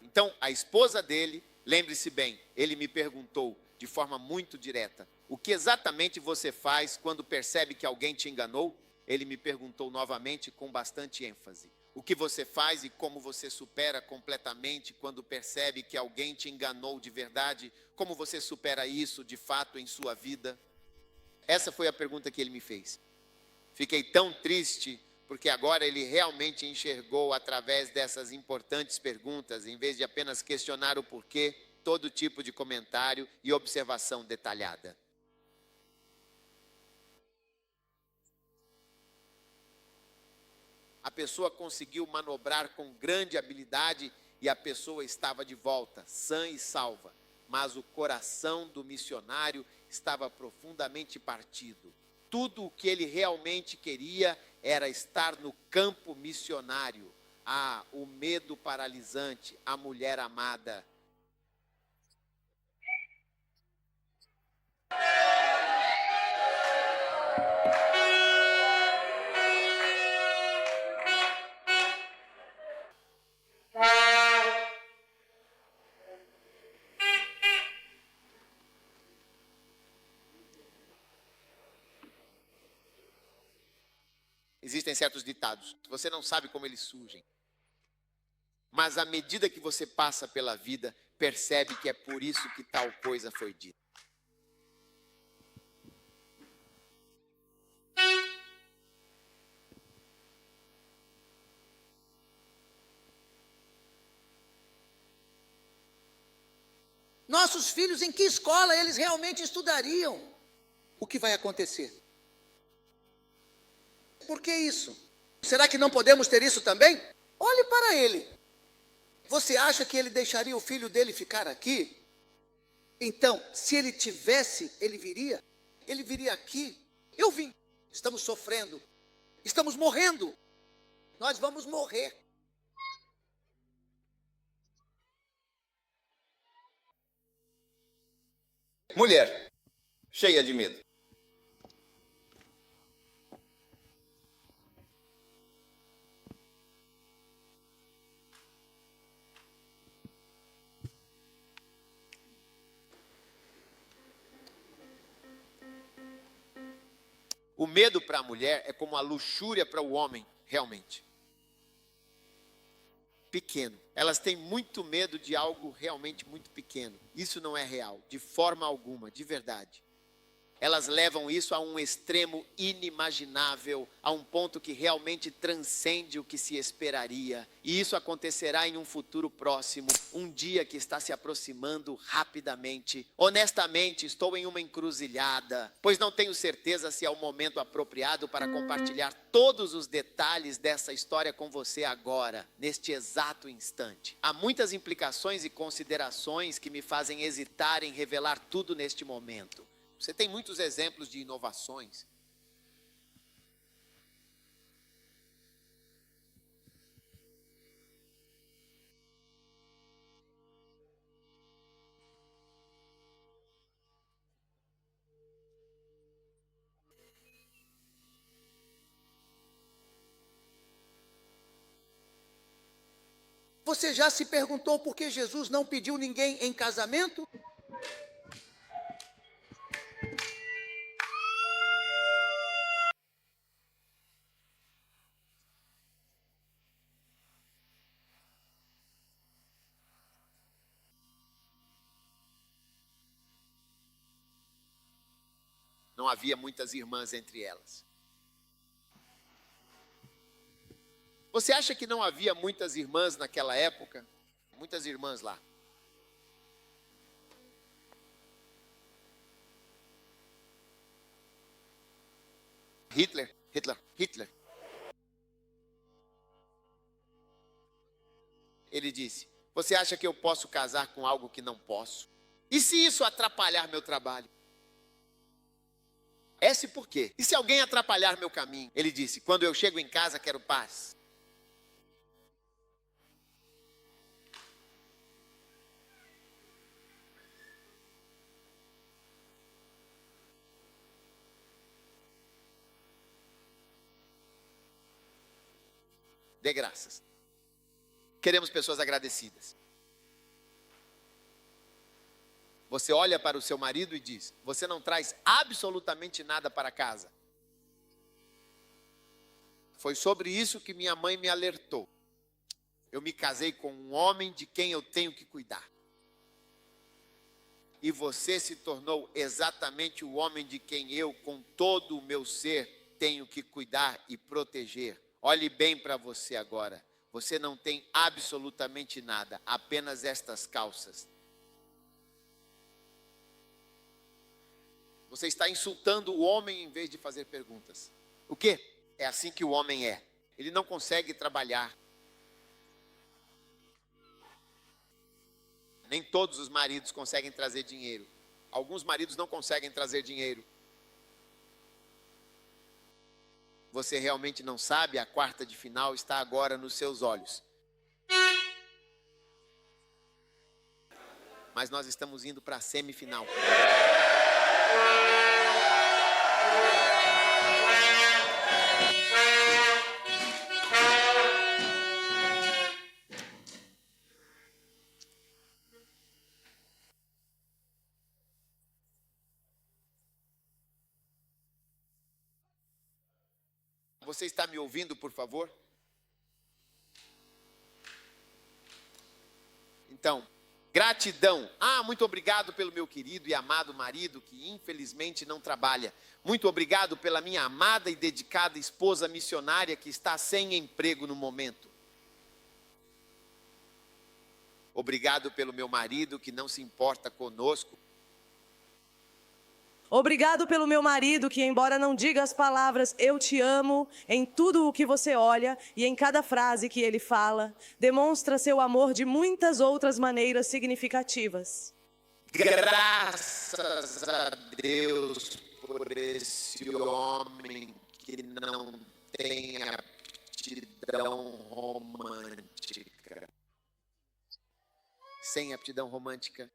Então, a esposa dele, lembre-se bem, ele me perguntou de forma muito direta: o que exatamente você faz quando percebe que alguém te enganou? Ele me perguntou novamente com bastante ênfase: o que você faz e como você supera completamente quando percebe que alguém te enganou de verdade? Como você supera isso de fato em sua vida? Essa foi a pergunta que ele me fez. Fiquei tão triste, porque agora ele realmente enxergou através dessas importantes perguntas, em vez de apenas questionar o porquê, todo tipo de comentário e observação detalhada. A pessoa conseguiu manobrar com grande habilidade e a pessoa estava de volta, sã e salva. Mas o coração do missionário estava profundamente partido. Tudo o que ele realmente queria era estar no campo missionário. Ah, o medo paralisante, a mulher amada. Existem certos ditados, você não sabe como eles surgem. Mas à medida que você passa pela vida, percebe que é por isso que tal coisa foi dita. Nossos filhos, em que escola eles realmente estudariam? O que vai acontecer? Por que isso? Será que não podemos ter isso também? Olhe para ele. Você acha que ele deixaria o filho dele ficar aqui? Então, se ele tivesse, ele viria? Ele viria aqui? Eu vim. Estamos sofrendo. Estamos morrendo. Nós vamos morrer. Mulher, cheia de medo. O medo para a mulher é como a luxúria para o homem, realmente. Pequeno. Elas têm muito medo de algo realmente muito pequeno. Isso não é real, de forma alguma, de verdade. Elas levam isso a um extremo inimaginável, a um ponto que realmente transcende o que se esperaria. E isso acontecerá em um futuro próximo, um dia que está se aproximando rapidamente. Honestamente, estou em uma encruzilhada, pois não tenho certeza se é o momento apropriado para compartilhar todos os detalhes dessa história com você agora, neste exato instante. Há muitas implicações e considerações que me fazem hesitar em revelar tudo neste momento. Você tem muitos exemplos de inovações. Você já se perguntou por que Jesus não pediu ninguém em casamento? Não havia muitas irmãs entre elas. Você acha que não havia muitas irmãs naquela época? Muitas irmãs lá. Hitler. Ele disse: você acha que eu posso casar com algo que não posso? E se isso atrapalhar meu trabalho? Esse por quê? E se alguém atrapalhar meu caminho? Ele disse: quando eu chego em casa, quero paz. Dê graças. Queremos pessoas agradecidas. Você olha para o seu marido e diz: você não traz absolutamente nada para casa. Foi sobre isso que minha mãe me alertou. Eu me casei com um homem de quem eu tenho que cuidar. E você se tornou exatamente o homem de quem eu, com todo o meu ser, tenho que cuidar e proteger. Olhe bem para você agora. Você não tem absolutamente nada, apenas estas calças. Você está insultando o homem em vez de fazer perguntas. O quê? É assim que o homem é. Ele não consegue trabalhar. Nem todos os maridos conseguem trazer dinheiro. Alguns maridos não conseguem trazer dinheiro. Você realmente não sabe, a quarta de final está agora nos seus olhos. Mas nós estamos indo para a semifinal. você está me ouvindo, por favor? Então, gratidão. Muito obrigado pelo meu querido e amado marido que infelizmente não trabalha. Muito obrigado pela minha amada e dedicada esposa missionária que está sem emprego no momento. Obrigado pelo meu marido que não se importa conosco. Obrigado pelo meu marido que, embora não diga as palavras "eu te amo", em tudo o que você olha e em cada frase que ele fala, demonstra seu amor de muitas outras maneiras significativas. Graças a Deus por esse homem que não tem aptidão romântica. Sem aptidão romântica.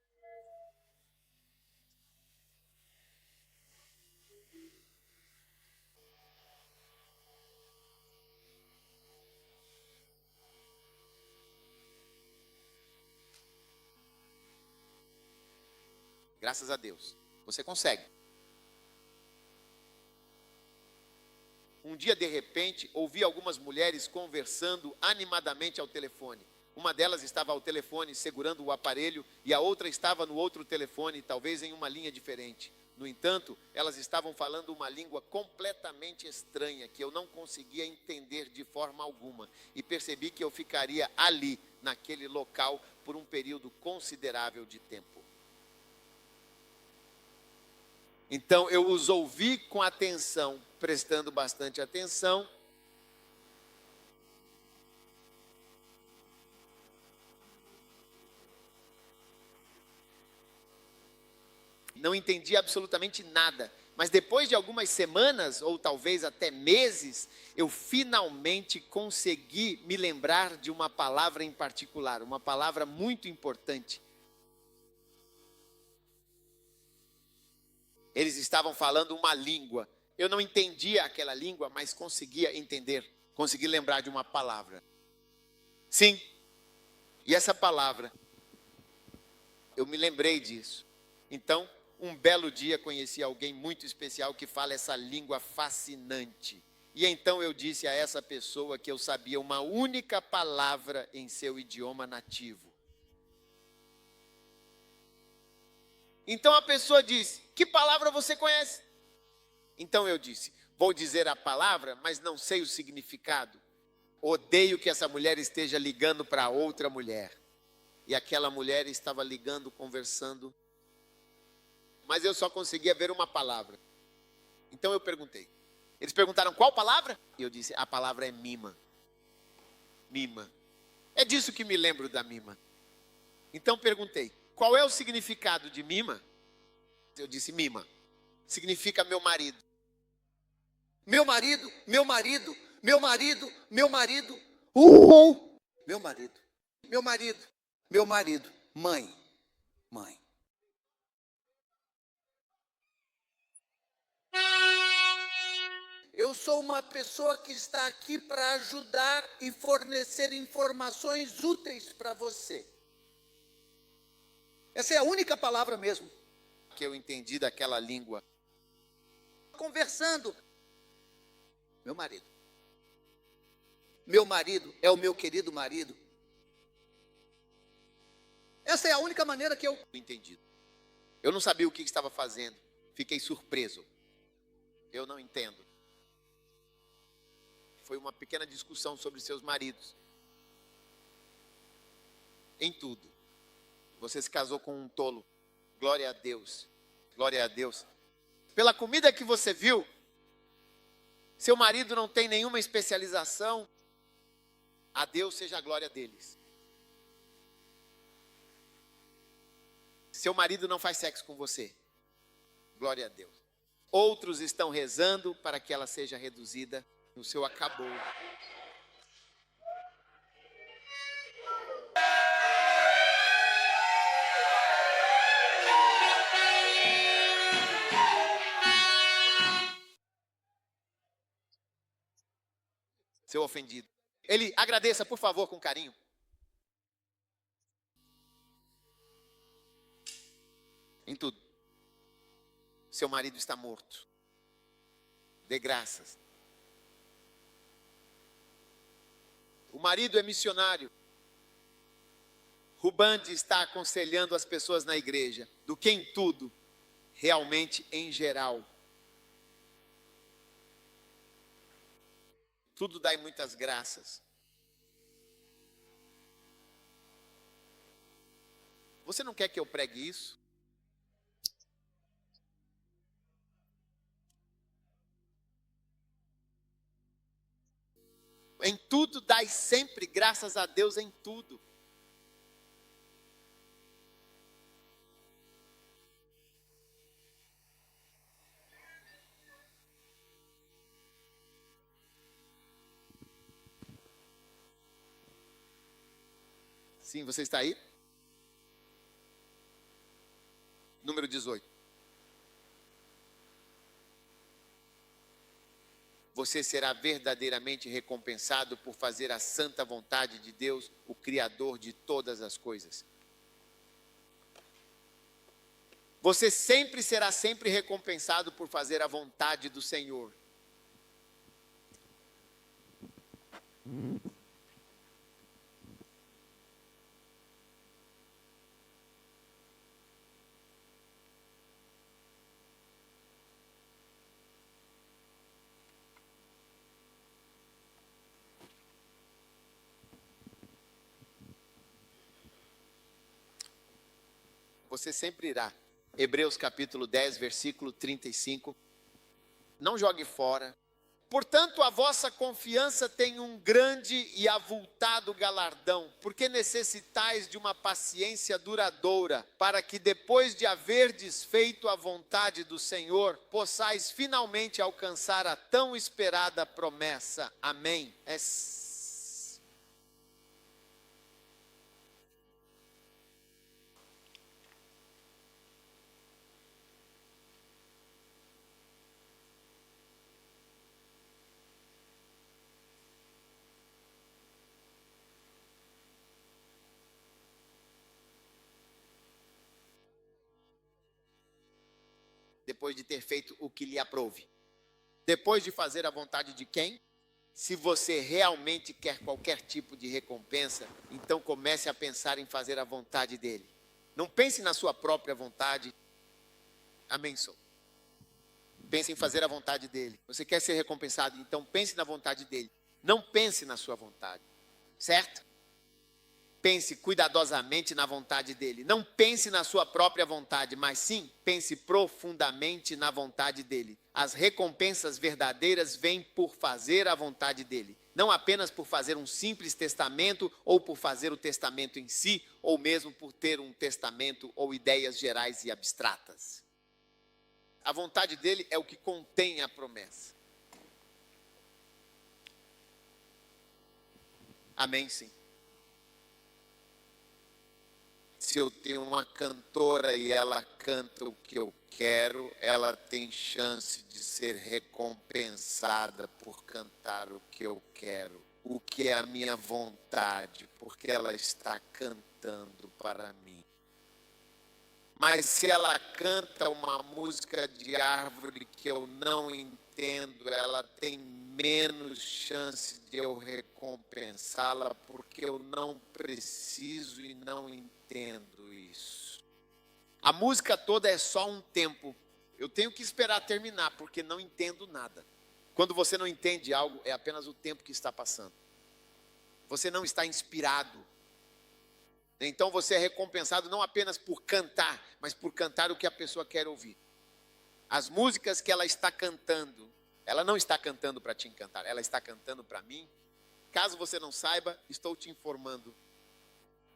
Graças a Deus. Você consegue. Um dia, de repente, ouvi algumas mulheres conversando animadamente ao telefone. Uma delas estava ao telefone segurando o aparelho e a outra estava no outro telefone, talvez em uma linha diferente. No entanto, elas estavam falando uma língua completamente estranha que eu não conseguia entender de forma alguma. E percebi que eu ficaria ali, naquele local, por um período considerável de tempo. Então, eu os ouvi com atenção, prestando bastante atenção. Não entendi absolutamente nada. Mas depois de algumas semanas, ou talvez até meses, eu finalmente consegui me lembrar de uma palavra em particular, uma palavra muito importante. Eles estavam falando uma língua. Eu não entendia aquela língua, mas conseguia entender, consegui lembrar de uma palavra. Sim, e essa palavra, eu me lembrei disso. Então, um belo dia conheci alguém muito especial que fala essa língua fascinante. E então eu disse a essa pessoa que eu sabia uma única palavra em seu idioma nativo. Então a pessoa disse: que palavra você conhece? Então eu disse: vou dizer a palavra, mas não sei o significado. Odeio que essa mulher esteja ligando para outra mulher. E aquela mulher estava ligando, conversando, mas eu só conseguia ver uma palavra. Então eu perguntei. Eles perguntaram: qual palavra? E eu disse: a palavra é mima. Mima. É disso que me lembro da mima. Então perguntei: qual é o significado de mima? Eu disse: mima significa meu marido. Meu marido, meu marido, meu marido, meu marido. Meu marido, meu marido, meu marido. Mãe, mãe. Eu sou uma pessoa que está aqui para ajudar e fornecer informações úteis para você. Essa é a única palavra mesmo que eu entendi daquela língua. Conversando. Meu marido. Meu marido é o meu querido marido. Essa é a única maneira que eu entendi. Eu não sabia o que estava fazendo. Fiquei surpreso. Eu não entendo. Foi uma pequena discussão sobre seus maridos. Em tudo. Você se casou com um tolo. Glória a Deus. Glória a Deus. Pela comida que você viu, seu marido não tem nenhuma especialização. A Deus seja a glória deles. Seu marido não faz sexo com você. Glória a Deus. Outros estão rezando para que ela seja reduzida. O seu acabou. Seu ofendido. Ele agradeça, por favor, com carinho. Em tudo. Seu marido está morto. Dê graças. O marido é missionário. O Band está aconselhando as pessoas na igreja, do que em tudo, realmente em geral. Tudo dai muitas graças. Você não quer que eu pregue isso? Em tudo dai sempre graças a Deus em tudo. Sim, você está aí? Número 18. Você será verdadeiramente recompensado por fazer a santa vontade de Deus, o Criador de todas as coisas. Você será sempre recompensado por fazer a vontade do Senhor. Você sempre irá. Hebreus capítulo 10, versículo 35. Não jogue fora. Portanto, a vossa confiança tem um grande e avultado galardão, porque necessitais de uma paciência duradoura, para que depois de haverdes feito a vontade do Senhor, possais finalmente alcançar a tão esperada promessa. Amém. Depois de ter feito o que lhe aprouve. Depois de fazer a vontade de quem? Se você realmente quer qualquer tipo de recompensa, então comece a pensar em fazer a vontade dele. Não pense na sua própria vontade. Amém, sou. Pense em fazer a vontade dele. Você quer ser recompensado, então pense na vontade dele. Não pense na sua vontade. Certo? Pense cuidadosamente na vontade dele. Não pense na sua própria vontade, mas sim, pense profundamente na vontade dele. As recompensas verdadeiras vêm por fazer a vontade dele. Não apenas por fazer um simples testamento, ou por fazer o testamento em si, ou mesmo por ter um testamento ou ideias gerais e abstratas. A vontade dele é o que contém a promessa. Amém, sim. Se eu tenho uma cantora e ela canta o que eu quero, ela tem chance de ser recompensada por cantar o que eu quero, o que é a minha vontade, porque ela está cantando para mim. Mas se ela canta uma música de árvore que eu não entendo, ela tem menos chance de eu recompensá-la, porque eu não preciso e não entendo isso. A música toda é só um tempo. Eu tenho que esperar terminar, porque não entendo nada. Quando você não entende algo, é apenas o tempo que está passando. Você não está inspirado. Então você é recompensado não apenas por cantar, mas por cantar o que a pessoa quer ouvir. As músicas que ela está cantando, ela não está cantando para te encantar, ela está cantando para mim. Caso você não saiba, estou te informando.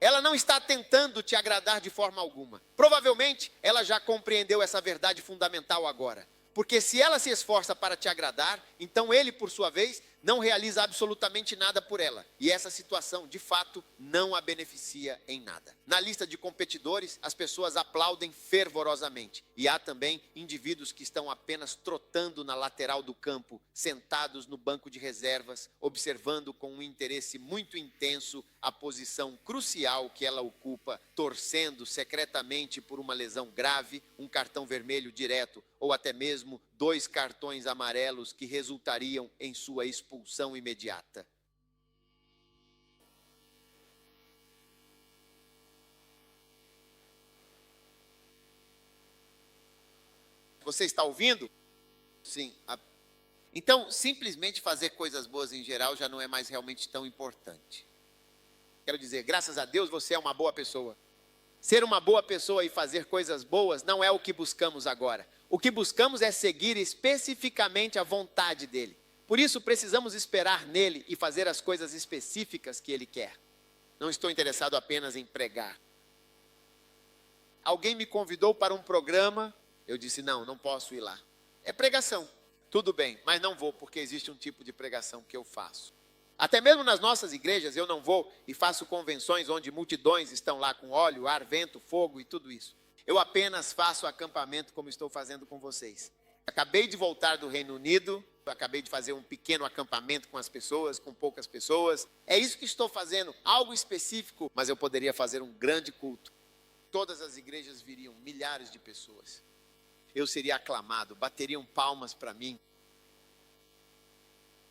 Ela não está tentando te agradar de forma alguma. Provavelmente, ela já compreendeu essa verdade fundamental agora. Porque se ela se esforça para te agradar, então ele, por sua vez, não realiza absolutamente nada por ela. E essa situação, de fato, não a beneficia em nada. Na lista de competidores, as pessoas aplaudem fervorosamente. E há também indivíduos que estão apenas trotando na lateral do campo, sentados no banco de reservas, observando com um interesse muito intenso a posição crucial que ela ocupa, torcendo secretamente por uma lesão grave, um cartão vermelho direto, ou até mesmo 2 cartões amarelos que resultariam em sua expulsão imediata. Você está ouvindo? Sim. Então, simplesmente fazer coisas boas em geral já não é mais realmente tão importante. Quero dizer, graças a Deus você é uma boa pessoa. Ser uma boa pessoa e fazer coisas boas não é o que buscamos agora. O que buscamos é seguir especificamente a vontade dele. Por isso precisamos esperar nele e fazer as coisas específicas que ele quer. Não estou interessado apenas em pregar. Alguém me convidou para um programa, eu disse, não posso ir lá. É pregação, tudo bem, mas não vou, porque existe um tipo de pregação que eu faço. Até mesmo nas nossas igrejas eu não vou e faço convenções onde multidões estão lá com óleo, ar, vento, fogo e tudo isso. Eu apenas faço acampamento como estou fazendo com vocês. Acabei de voltar do Reino Unido, acabei de fazer um pequeno acampamento com as pessoas, com poucas pessoas. É isso que estou fazendo, algo específico, mas eu poderia fazer um grande culto. Todas as igrejas viriam, milhares de pessoas. Eu seria aclamado, bateriam palmas para mim.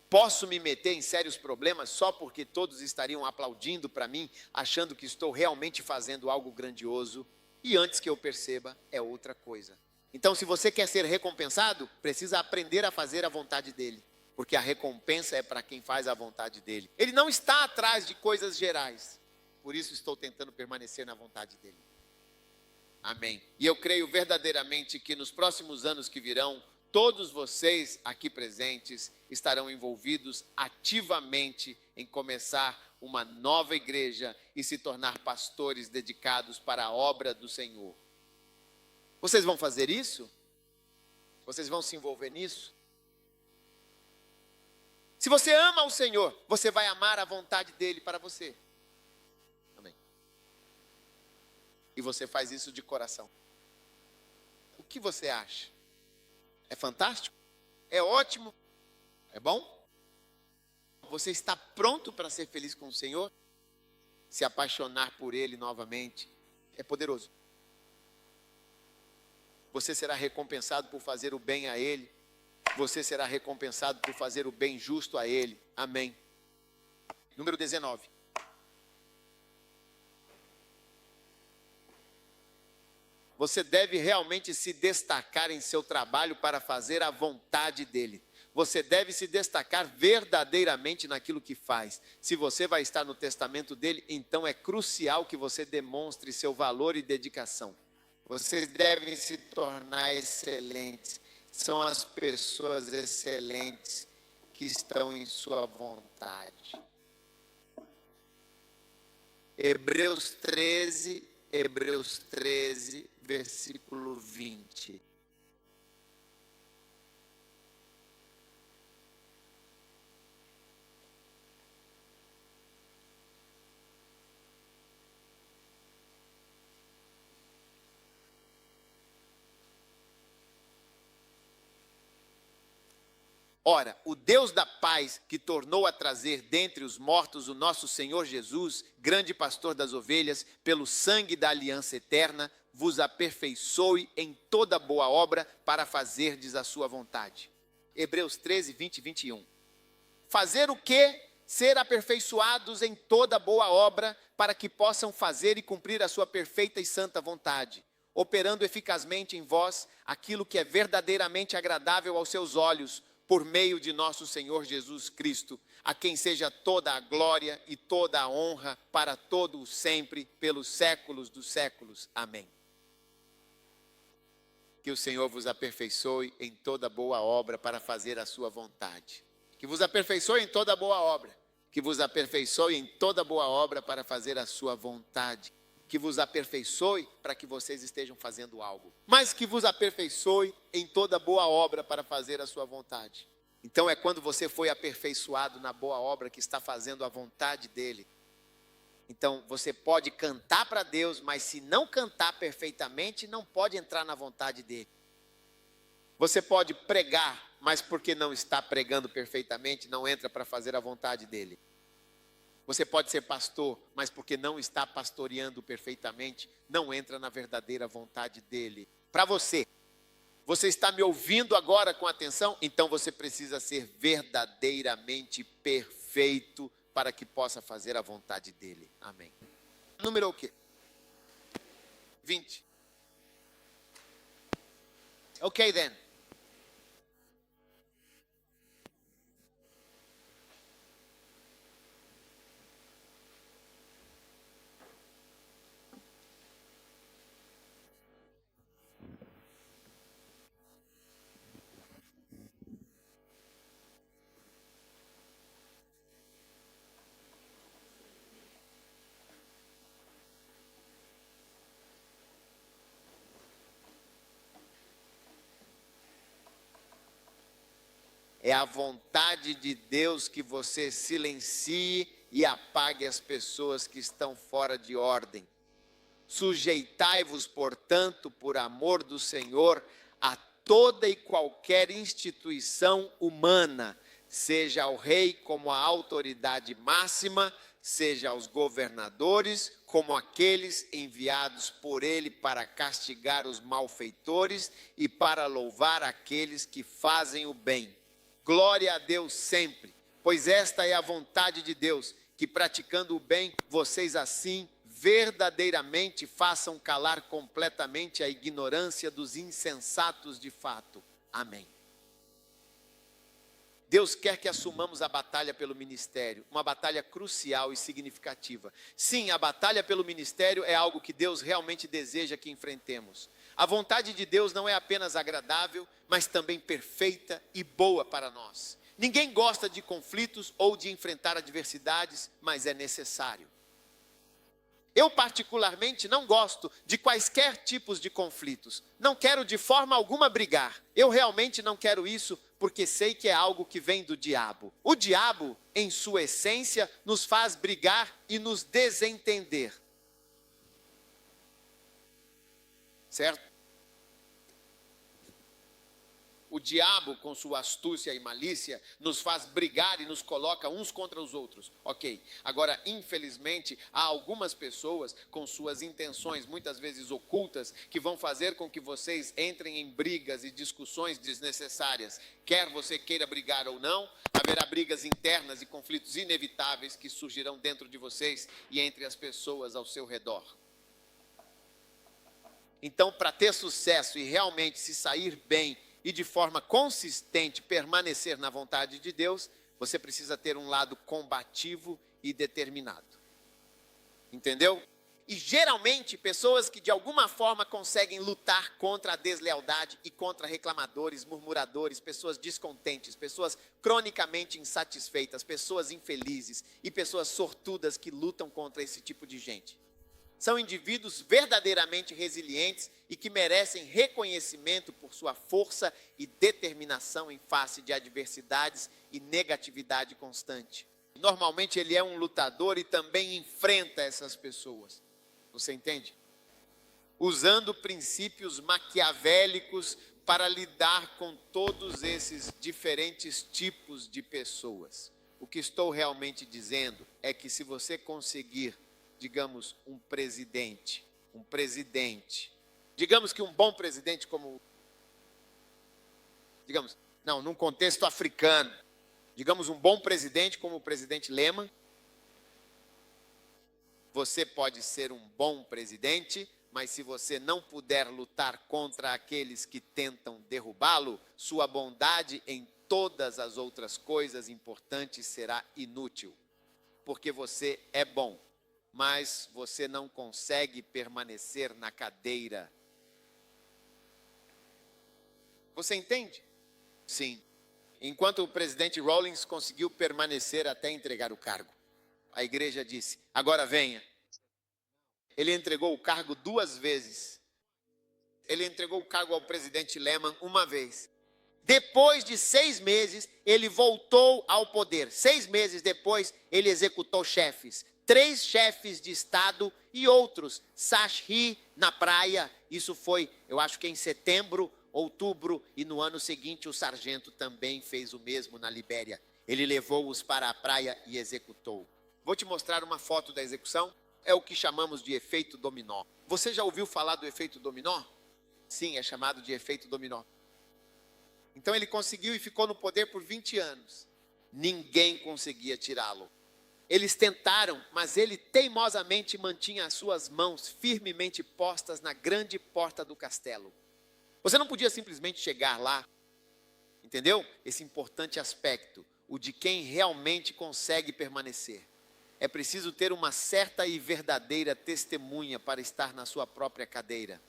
Posso me meter em sérios problemas só porque todos estariam aplaudindo para mim, achando que estou realmente fazendo algo grandioso, e antes que eu perceba, é outra coisa. Então, se você quer ser recompensado, precisa aprender a fazer a vontade dele, porque a recompensa é para quem faz a vontade dele. Ele não está atrás de coisas gerais, por isso estou tentando permanecer na vontade dele. Amém. E eu creio verdadeiramente que nos próximos anos que virão, todos vocês aqui presentes estarão envolvidos ativamente em começar uma nova igreja e se tornar pastores dedicados para a obra do Senhor. Vocês vão fazer isso? Vocês vão se envolver nisso? Se você ama o Senhor, você vai amar a vontade dele para você. Amém. E você faz isso de coração. O que você acha? É fantástico? É ótimo? É bom? Você está pronto para ser feliz com o Senhor? Se apaixonar por Ele novamente? É poderoso. Você será recompensado por fazer o bem a Ele. Você será recompensado por fazer o bem justo a Ele. Amém. Número 19. Você deve realmente se destacar em seu trabalho para fazer a vontade dEle. Você deve se destacar verdadeiramente naquilo que faz. Se você vai estar no testamento dEle, então é crucial que você demonstre seu valor e dedicação. Vocês devem se tornar excelentes. São as pessoas excelentes que estão em sua vontade. Hebreus 13, versículo 20. Ora, o Deus da paz, que tornou a trazer dentre os mortos o nosso Senhor Jesus, grande pastor das ovelhas, pelo sangue da aliança eterna, vos aperfeiçoe em toda boa obra para fazerdes a sua vontade. Hebreus 13, 20 e 21. Fazer o quê? Ser aperfeiçoados em toda boa obra, para que possam fazer e cumprir a sua perfeita e santa vontade, operando eficazmente em vós aquilo que é verdadeiramente agradável aos seus olhos, por meio de nosso Senhor Jesus Cristo, a quem seja toda a glória e toda a honra para todo o sempre, pelos séculos dos séculos. Amém. Que o Senhor vos aperfeiçoe em toda boa obra para fazer a sua vontade. Que vos aperfeiçoe em toda boa obra. Que vos aperfeiçoe em toda boa obra para fazer a sua vontade. Que vos aperfeiçoe para que vocês estejam fazendo algo. Mas que vos aperfeiçoe em toda boa obra para fazer a sua vontade. Então é quando você foi aperfeiçoado na boa obra que está fazendo a vontade dele. Então você pode cantar para Deus, mas se não cantar perfeitamente, não pode entrar na vontade dele. Você pode pregar, mas porque não está pregando perfeitamente, não entra para fazer a vontade dele. Você pode ser pastor, mas porque não está pastoreando perfeitamente, não entra na verdadeira vontade dele. Para você está me ouvindo agora com atenção? Então você precisa ser verdadeiramente perfeito para que possa fazer a vontade dele. Amém. Número o quê? 20. Okay then. É a vontade de Deus que você silencie e apague as pessoas que estão fora de ordem. Sujeitai-vos, portanto, por amor do Senhor, a toda e qualquer instituição humana, seja ao rei como a autoridade máxima, seja aos governadores como aqueles enviados por ele para castigar os malfeitores e para louvar aqueles que fazem o bem. Glória a Deus sempre, pois esta é a vontade de Deus, que praticando o bem, vocês assim verdadeiramente façam calar completamente a ignorância dos insensatos de fato. Amém. Deus quer que assumamos a batalha pelo ministério, uma batalha crucial e significativa. Sim, a batalha pelo ministério é algo que Deus realmente deseja que enfrentemos. A vontade de Deus não é apenas agradável, mas também perfeita e boa para nós. Ninguém gosta de conflitos ou de enfrentar adversidades, mas é necessário. Eu particularmente não gosto de quaisquer tipos de conflitos. Não quero de forma alguma brigar. Eu realmente não quero isso porque sei que é algo que vem do diabo. O diabo, em sua essência, nos faz brigar e nos desentender. Certo? O diabo, com sua astúcia e malícia, nos faz brigar e nos coloca uns contra os outros. Ok. Agora, infelizmente, há algumas pessoas com suas intenções, muitas vezes ocultas, que vão fazer com que vocês entrem em brigas e discussões desnecessárias. Quer você queira brigar ou não, haverá brigas internas e conflitos inevitáveis que surgirão dentro de vocês e entre as pessoas ao seu redor. Então, para ter sucesso e realmente se sair bem e de forma consistente permanecer na vontade de Deus, você precisa ter um lado combativo e determinado. Entendeu? E geralmente pessoas que de alguma forma conseguem lutar contra a deslealdade e contra reclamadores, murmuradores, pessoas descontentes, pessoas cronicamente insatisfeitas, pessoas infelizes e pessoas sortudas que lutam contra esse tipo de gente. São indivíduos verdadeiramente resilientes e que merecem reconhecimento por sua força e determinação em face de adversidades e negatividade constante. Normalmente ele é um lutador e também enfrenta essas pessoas. Você entende? Usando princípios maquiavélicos para lidar com todos esses diferentes tipos de pessoas. O que estou realmente dizendo é que se você conseguir, digamos, um presidente, digamos que um bom presidente como, digamos, não, num contexto africano, digamos um bom presidente como o presidente Lehman, você pode ser um bom presidente, mas se você não puder lutar contra aqueles que tentam derrubá-lo, sua bondade em todas as outras coisas importantes será inútil, porque você é bom, mas você não consegue permanecer na cadeira. Você entende? Sim. Enquanto o presidente Rawlings conseguiu permanecer até entregar o cargo, a igreja disse, agora venha. Ele entregou o cargo 2 vezes. Ele entregou o cargo ao presidente Lehman uma vez. Depois de 6 meses, ele voltou ao poder. 6 meses depois, ele executou chefes. 3 chefes de Estado e outros. Sashri na praia, isso foi, eu acho que em setembro, outubro, e no ano seguinte o sargento também fez o mesmo na Libéria. Ele levou-os para a praia e executou. Vou te mostrar uma foto da execução. É o que chamamos de efeito dominó. Você já ouviu falar do efeito dominó? Sim, é chamado de efeito dominó. Então ele conseguiu e ficou no poder por 20 anos. Ninguém conseguia tirá-lo. Eles tentaram, mas ele teimosamente mantinha as suas mãos firmemente postas na grande porta do castelo. Você não podia simplesmente chegar lá, entendeu? Esse importante aspecto, o de quem realmente consegue permanecer. É preciso ter uma certa e verdadeira testemunha para estar na sua própria cadeira.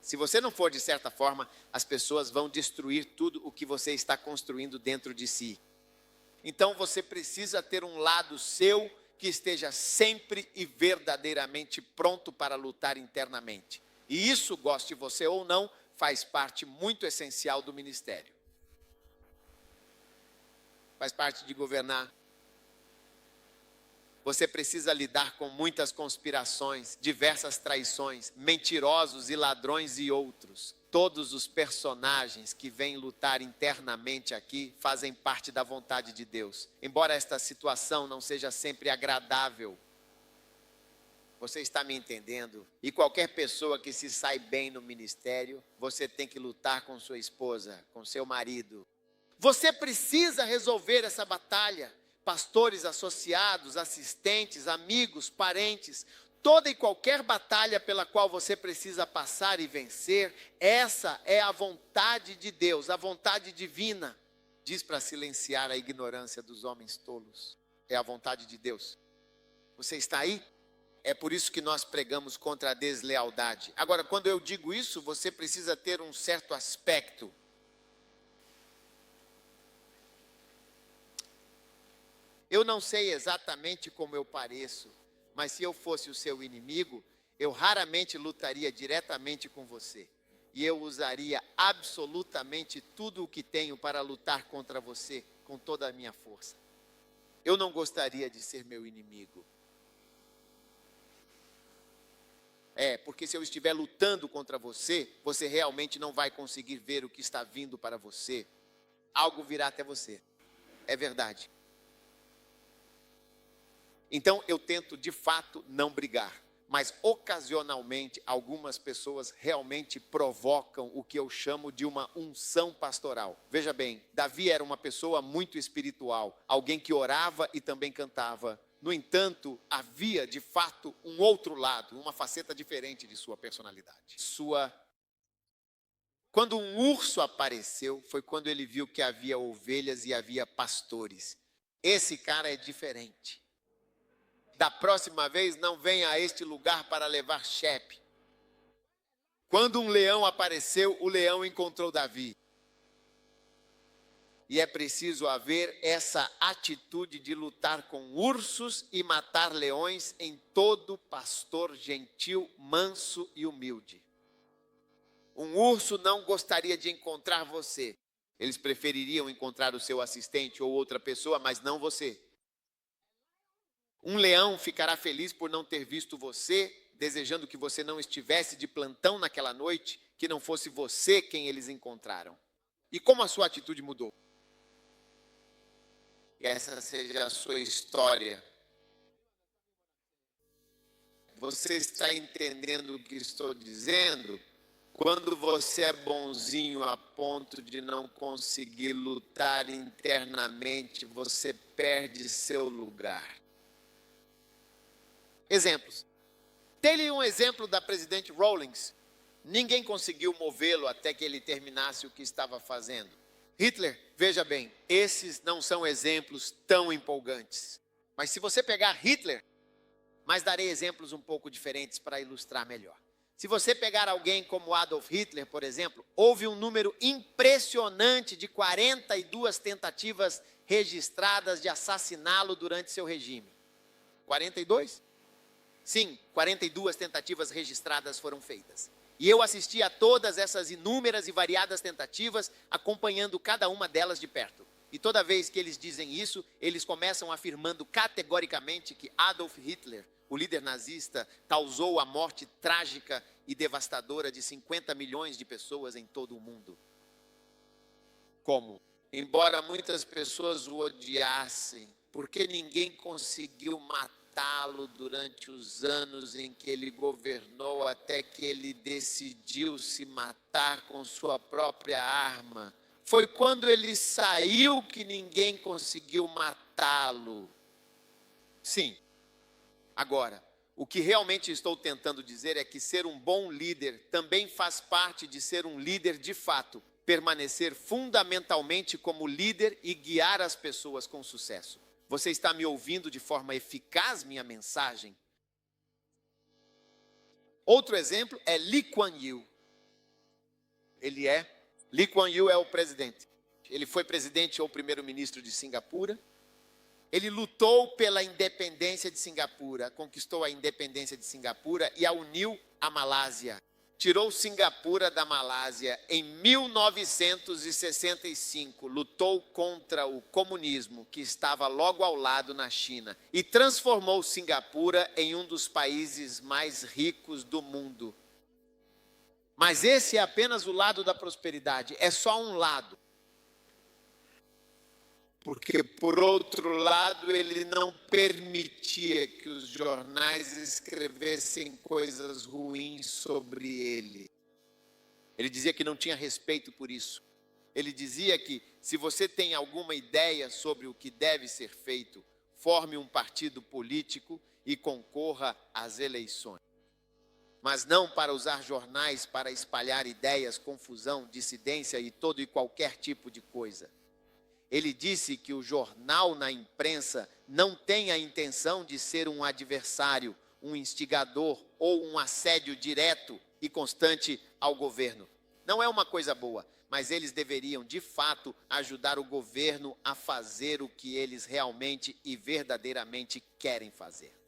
Se você não for de certa forma, as pessoas vão destruir tudo o que você está construindo dentro de si. Então você precisa ter um lado seu que esteja sempre e verdadeiramente pronto para lutar internamente. E isso, goste você ou não, faz parte muito essencial do ministério. Faz parte de governar. Você precisa lidar com muitas conspirações, diversas traições, mentirosos e ladrões e outros. Todos os personagens que vêm lutar internamente aqui fazem parte da vontade de Deus. Embora esta situação não seja sempre agradável. Você está me entendendo? E qualquer pessoa que se sai bem no ministério, você tem que lutar com sua esposa, com seu marido. Você precisa resolver essa batalha. Pastores associados, assistentes, amigos, parentes, toda e qualquer batalha pela qual você precisa passar e vencer, essa é a vontade de Deus, a vontade divina. Diz para silenciar a ignorância dos homens tolos. É a vontade de Deus. Você está aí? É por isso que nós pregamos contra a deslealdade. Agora, quando eu digo isso, você precisa ter um certo aspecto. Eu não sei exatamente como eu pareço, mas se eu fosse o seu inimigo, eu raramente lutaria diretamente com você. E eu usaria absolutamente tudo o que tenho para lutar contra você, com toda a minha força. Eu não gostaria de ser meu inimigo. Porque se eu estiver lutando contra você, você realmente não vai conseguir ver o que está vindo para você. Algo virá até você. É verdade. Então eu tento de fato não brigar, mas ocasionalmente algumas pessoas realmente provocam o que eu chamo de uma unção pastoral. Veja bem, Davi era uma pessoa muito espiritual, alguém que orava e também cantava. No entanto, havia de fato um outro lado, uma faceta diferente de sua personalidade. Quando um urso apareceu, foi quando ele viu que havia ovelhas e havia pastores. Esse cara é diferente. Da próxima vez, não venha a este lugar para levar chepe. Quando um leão apareceu, o leão encontrou Davi. E é preciso haver essa atitude de lutar com ursos e matar leões em todo pastor gentil, manso e humilde. Um urso não gostaria de encontrar você. Eles prefeririam encontrar o seu assistente ou outra pessoa, mas não você. Um leão ficará feliz por não ter visto você, desejando que você não estivesse de plantão naquela noite, que não fosse você quem eles encontraram. E como a sua atitude mudou? Que essa seja a sua história. Você está entendendo o que estou dizendo? Quando você é bonzinho a ponto de não conseguir lutar internamente, você perde seu lugar. Exemplos. Dê-lhe um exemplo da presidente Rawlings. Ninguém conseguiu movê-lo até que ele terminasse o que estava fazendo. Hitler, veja bem, esses não são exemplos tão empolgantes. Mas se você pegar Hitler, mas darei exemplos um pouco diferentes para ilustrar melhor. Se você pegar alguém como Adolf Hitler, por exemplo, houve um número impressionante de 42 tentativas registradas de assassiná-lo durante seu regime. 42? Sim, 42 tentativas registradas foram feitas. E eu assisti a todas essas inúmeras e variadas tentativas, acompanhando cada uma delas de perto. E toda vez que eles dizem isso, eles começam afirmando categoricamente que Adolf Hitler, o líder nazista, causou a morte trágica e devastadora de 50 milhões de pessoas em todo o mundo. Como? Embora muitas pessoas o odiassem, porque ninguém conseguiu matá-lo durante os anos em que ele governou, até que ele decidiu se matar com sua própria arma. Foi quando ele saiu que ninguém conseguiu matá-lo. Sim. Agora, O que realmente estou tentando dizer é que ser um bom líder também faz parte de ser um líder de fato, permanecer fundamentalmente como líder e guiar as pessoas com sucesso. Você está me ouvindo de forma eficaz minha mensagem? Outro exemplo é Lee Kuan Yew. Lee Kuan Yew é o presidente. Ele foi presidente ou primeiro-ministro de Singapura. Ele lutou pela independência de Singapura, conquistou a independência de Singapura e a uniu à Malásia. Tirou Singapura da Malásia em 1965, lutou contra o comunismo que estava logo ao lado na China e transformou Singapura em um dos países mais ricos do mundo. Mas esse é apenas o lado da prosperidade, é só um lado. Porque, por outro lado, ele não permitia que os jornais escrevessem coisas ruins sobre ele. Ele dizia que não tinha respeito por isso. Ele dizia que, se você tem alguma ideia sobre o que deve ser feito, forme um partido político e concorra às eleições. Mas não para usar jornais para espalhar ideias, confusão, dissidência e todo e qualquer tipo de coisa. Ele disse que o jornal na imprensa não tem a intenção de ser um adversário, um instigador ou um assédio direto e constante ao governo. Não é uma coisa boa, mas eles deveriam, de fato, ajudar o governo a fazer o que eles realmente e verdadeiramente querem fazer.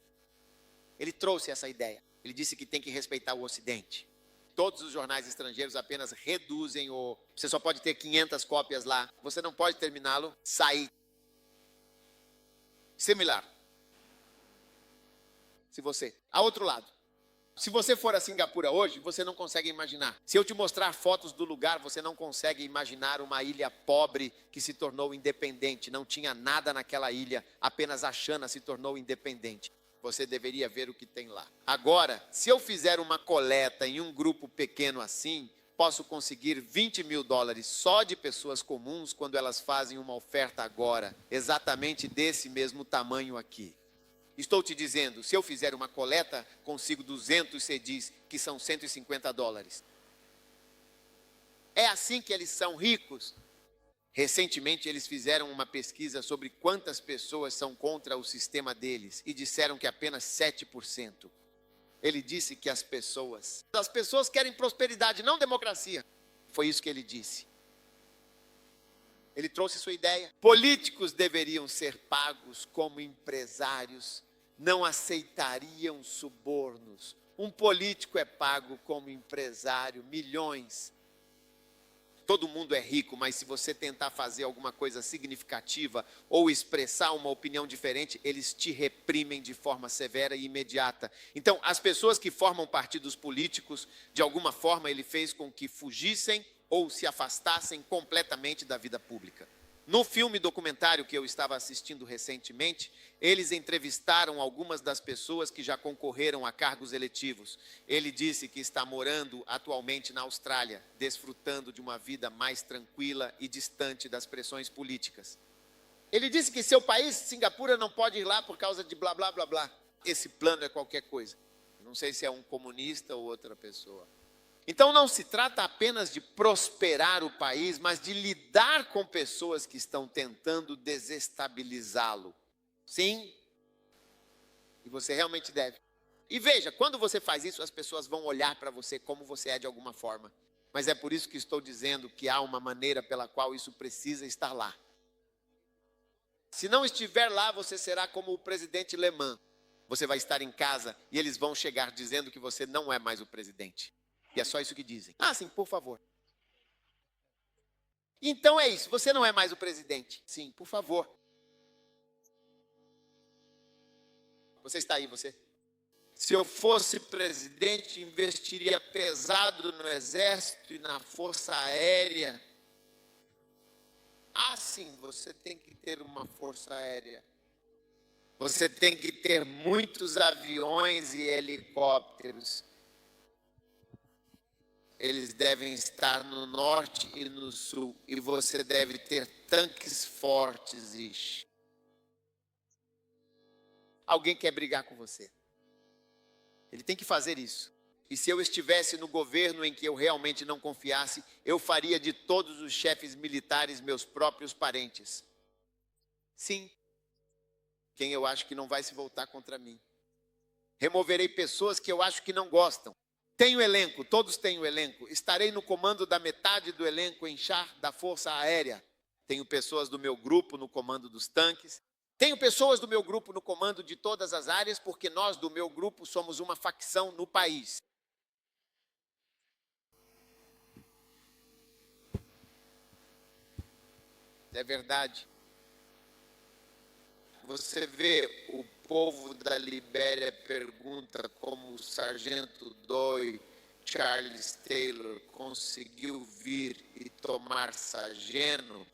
Ele trouxe essa ideia. Ele disse que tem que respeitar o Ocidente. Todos os jornais estrangeiros apenas reduzem o... Você só pode ter 500 cópias lá. Você não pode terminá-lo, sair. Similar. A outro lado. Se você for a Singapura hoje, você não consegue imaginar. Se eu te mostrar fotos do lugar, você não consegue imaginar uma ilha pobre que se tornou independente. Não tinha nada naquela ilha, apenas a China se tornou independente. Você deveria ver o que tem lá. Agora, se eu fizer uma coleta em um grupo pequeno assim, posso conseguir $20 mil só de pessoas comuns quando elas fazem uma oferta agora, exatamente desse mesmo tamanho aqui. Estou te dizendo, se eu fizer uma coleta, consigo 200 CDs, que são $150. É assim que eles são ricos. Recentemente, eles fizeram uma pesquisa sobre quantas pessoas são contra o sistema deles e disseram que apenas 7%. Ele disse que as pessoas querem prosperidade, não democracia. Foi isso que ele disse. Ele trouxe sua ideia. Políticos deveriam ser pagos como empresários, não aceitariam subornos. Um político é pago como empresário, milhões. Todo mundo é rico, mas se você tentar fazer alguma coisa significativa ou expressar uma opinião diferente, eles te reprimem de forma severa e imediata. Então, as pessoas que formam partidos políticos, de alguma forma ele fez com que fugissem ou se afastassem completamente da vida pública. No filme documentário que eu estava assistindo recentemente, eles entrevistaram algumas das pessoas que já concorreram a cargos eletivos. Ele disse que está morando atualmente na Austrália, desfrutando de uma vida mais tranquila e distante das pressões políticas. Ele disse que seu país, Singapura, não pode ir lá por causa de blá, blá, blá, blá. Esse plano é qualquer coisa. Não sei se é um comunista ou outra pessoa. Então não se trata apenas de prosperar o país, mas de lidar com pessoas que estão tentando desestabilizá-lo. Sim, e você realmente deve. E veja, quando você faz isso, as pessoas vão olhar para você como você é de alguma forma. Mas é por isso que estou dizendo que há uma maneira pela qual isso precisa estar lá. Se não estiver lá, você será como o presidente Le Mans. Você vai estar em casa e eles vão chegar dizendo que você não é mais o presidente. E é só isso que dizem. Ah, sim, por favor. Então é isso, você não é mais o presidente. Sim, por favor. Você está aí, você? Se eu fosse presidente, investiria pesado no exército e na força aérea. Ah, sim, você tem que ter uma força aérea. Você tem que ter muitos aviões e helicópteros. Eles devem estar no norte e no sul. E você deve ter tanques fortes. Alguém quer brigar com você. Ele tem que fazer isso. E se eu estivesse no governo em que eu realmente não confiasse, eu faria de todos os chefes militares meus próprios parentes. Sim, quem eu acho que não vai se voltar contra mim. Removerei pessoas que eu acho que não gostam. Tenho elenco, todos têm o elenco. Estarei no comando da metade do elenco em char da Força Aérea. Tenho pessoas do meu grupo no comando dos tanques. Tenho pessoas do meu grupo no comando de todas as áreas, porque nós do meu grupo somos uma facção no país. É verdade. Você vê, o povo da Libéria pergunta como o sargento Doyle Charles Taylor conseguiu vir e tomar Sageno,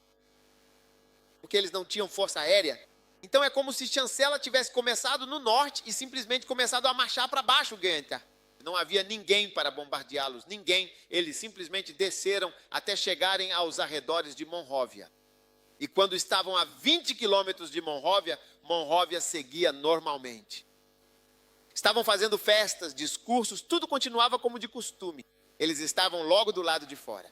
porque eles não tinham força aérea. Então é como se Chancela tivesse começado no norte e simplesmente começado a marchar para baixo, Goethe. Não havia ninguém para bombardeá-los, ninguém. Eles simplesmente desceram até chegarem aos arredores de Monróvia. E quando estavam a 20 quilômetros de Monróvia, Monróvia seguia normalmente. Estavam fazendo festas, discursos, tudo continuava como de costume. Eles estavam logo do lado de fora.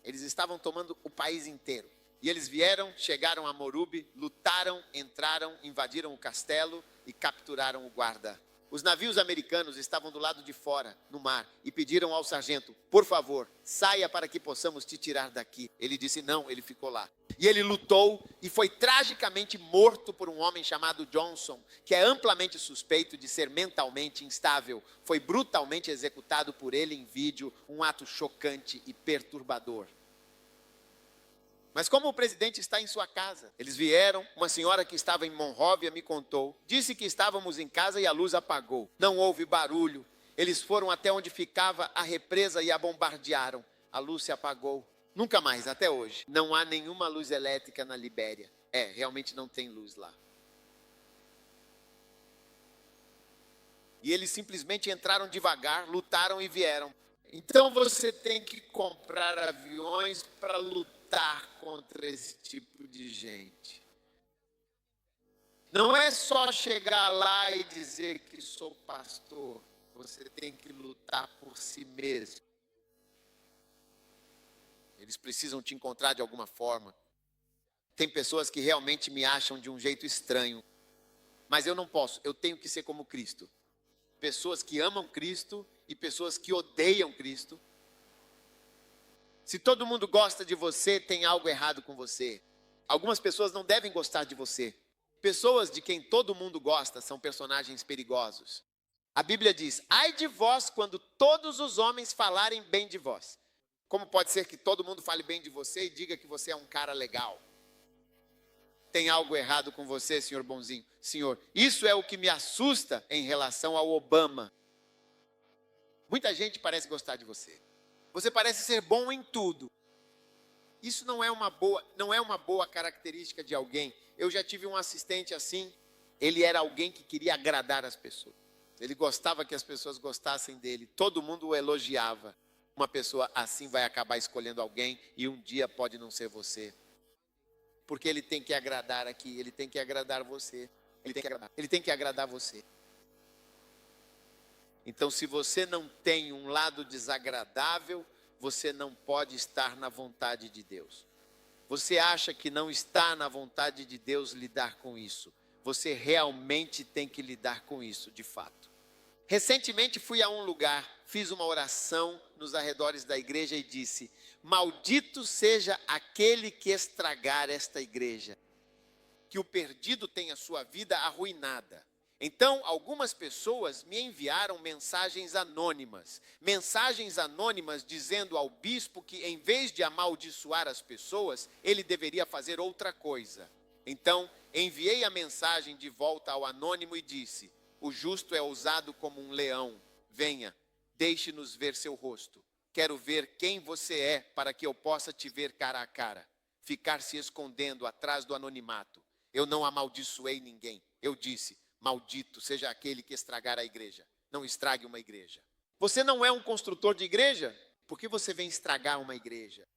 Eles estavam tomando o país inteiro. E eles vieram, chegaram a Morube, lutaram, entraram, invadiram o castelo e capturaram o guarda. Os navios americanos estavam do lado de fora, no mar, e pediram ao sargento, por favor, saia para que possamos te tirar daqui. Ele disse não, ele ficou lá. E ele lutou e foi tragicamente morto por um homem chamado Johnson, que é amplamente suspeito de ser mentalmente instável. Foi brutalmente executado por ele em vídeo, um ato chocante e perturbador. Mas como o presidente está em sua casa, eles vieram, uma senhora que estava em Monróvia me contou, disse que estávamos em casa e a luz apagou. Não houve barulho. Eles foram até onde ficava a represa e a bombardearam. A luz se apagou. Nunca mais, até hoje. Não há nenhuma luz elétrica na Libéria. Realmente não tem luz lá. E eles simplesmente entraram devagar, lutaram e vieram. Então você tem que comprar aviões para lutar contra esse tipo de gente. Não é só chegar lá e dizer que sou pastor. Você tem que lutar por si mesmo. Eles precisam te encontrar de alguma forma. Tem pessoas que realmente me acham de um jeito estranho. Mas eu não posso, eu tenho que ser como Cristo. Pessoas que amam Cristo e pessoas que odeiam Cristo. Se todo mundo gosta de você, tem algo errado com você. Algumas pessoas não devem gostar de você. Pessoas de quem todo mundo gosta são personagens perigosos. A Bíblia diz, ai de vós quando todos os homens falarem bem de vós. Como pode ser que todo mundo fale bem de você e diga que você é um cara legal? Tem algo errado com você, senhor bonzinho? Senhor, isso é o que me assusta em relação ao Obama. Muita gente parece gostar de você. Você parece ser bom em tudo. Isso não é uma boa característica de alguém. Eu já tive um assistente assim. Ele era alguém que queria agradar as pessoas. Ele gostava que as pessoas gostassem dele. Todo mundo o elogiava. Uma pessoa assim vai acabar escolhendo alguém e um dia pode não ser você. Porque ele tem que agradar aqui, ele tem que agradar você. Ele tem que agradar você. Então, se você não tem um lado desagradável, você não pode estar na vontade de Deus. Você acha que não está na vontade de Deus lidar com isso. Você realmente tem que lidar com isso, de fato. Recentemente fui a um lugar, fiz uma oração nos arredores da igreja e disse, maldito seja aquele que estragar esta igreja. Que o perdido tenha sua vida arruinada. Então, algumas pessoas me enviaram mensagens anônimas dizendo ao bispo que em vez de amaldiçoar as pessoas, ele deveria fazer outra coisa. Então, enviei a mensagem de volta ao anônimo e disse, o justo é usado como um leão, venha, deixe-nos ver seu rosto. Quero ver quem você é para que eu possa te ver cara a cara. Ficar se escondendo atrás do anonimato. Eu não amaldiçoei ninguém, eu disse, maldito seja aquele que estragar a igreja. Não estrague uma igreja. Você não é um construtor de igreja? Por que você vem estragar uma igreja?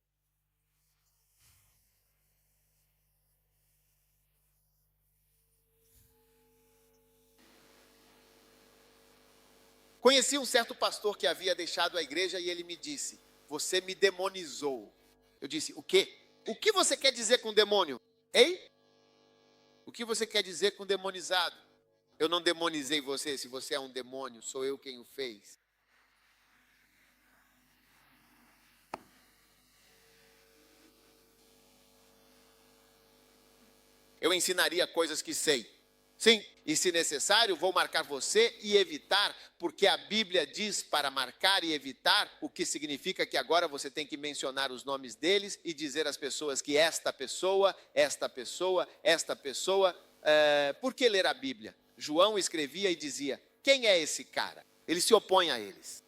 Conheci um certo pastor que havia deixado a igreja e ele me disse: você me demonizou. Eu disse: o quê? O que você quer dizer com demônio? Ei? O que você quer dizer com demonizado? Eu não demonizei você. Se você é um demônio, sou eu quem o fez. Eu ensinaria coisas que sei. Sim, e se necessário, vou marcar você e evitar, porque a Bíblia diz para marcar e evitar, o que significa que agora você tem que mencionar os nomes deles e dizer às pessoas que esta pessoa. Por que ler a Bíblia? João escrevia e dizia: quem é esse cara? Ele se opõe a eles.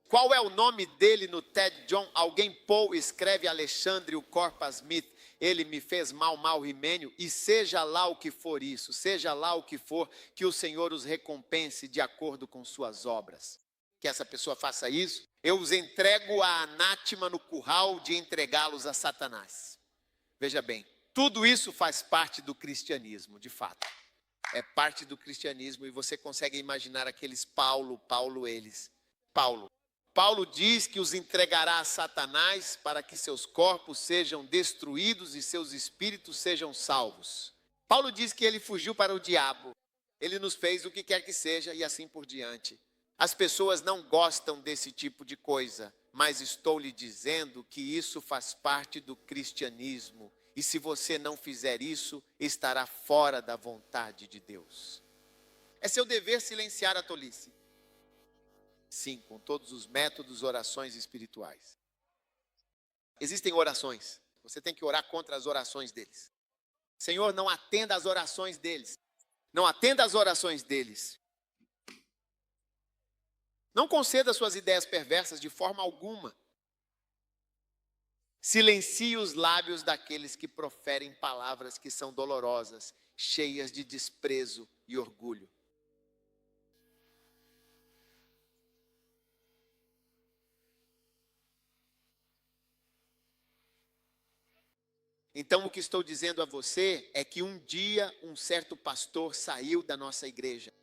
Qual é o nome dele no TED John? Alguém Paul escreve Alexandre o Corpas Smith. Ele me fez mal rimênio, e seja lá o que for isso, seja lá o que for, que o Senhor os recompense de acordo com suas obras. Que essa pessoa faça isso, eu os entrego a anátema no curral de entregá-los a Satanás. Veja bem, tudo isso faz parte do cristianismo, de fato. É parte do cristianismo, e você consegue imaginar aqueles Paulo diz que os entregará a Satanás para que seus corpos sejam destruídos e seus espíritos sejam salvos. Paulo diz que ele fugiu para o diabo. Ele nos fez o que quer que seja e assim por diante. As pessoas não gostam desse tipo de coisa, mas estou lhe dizendo que isso faz parte do cristianismo. E se você não fizer isso, estará fora da vontade de Deus. É seu dever silenciar a tolice. Sim, com todos os métodos, orações espirituais. Existem orações. Você tem que orar contra as orações deles. Senhor, não atenda às orações deles. Não atenda às orações deles. Não conceda suas ideias perversas de forma alguma. Silencie os lábios daqueles que proferem palavras que são dolorosas, cheias de desprezo e orgulho. Então, o que estou dizendo a você é que um dia um certo pastor saiu da nossa igreja.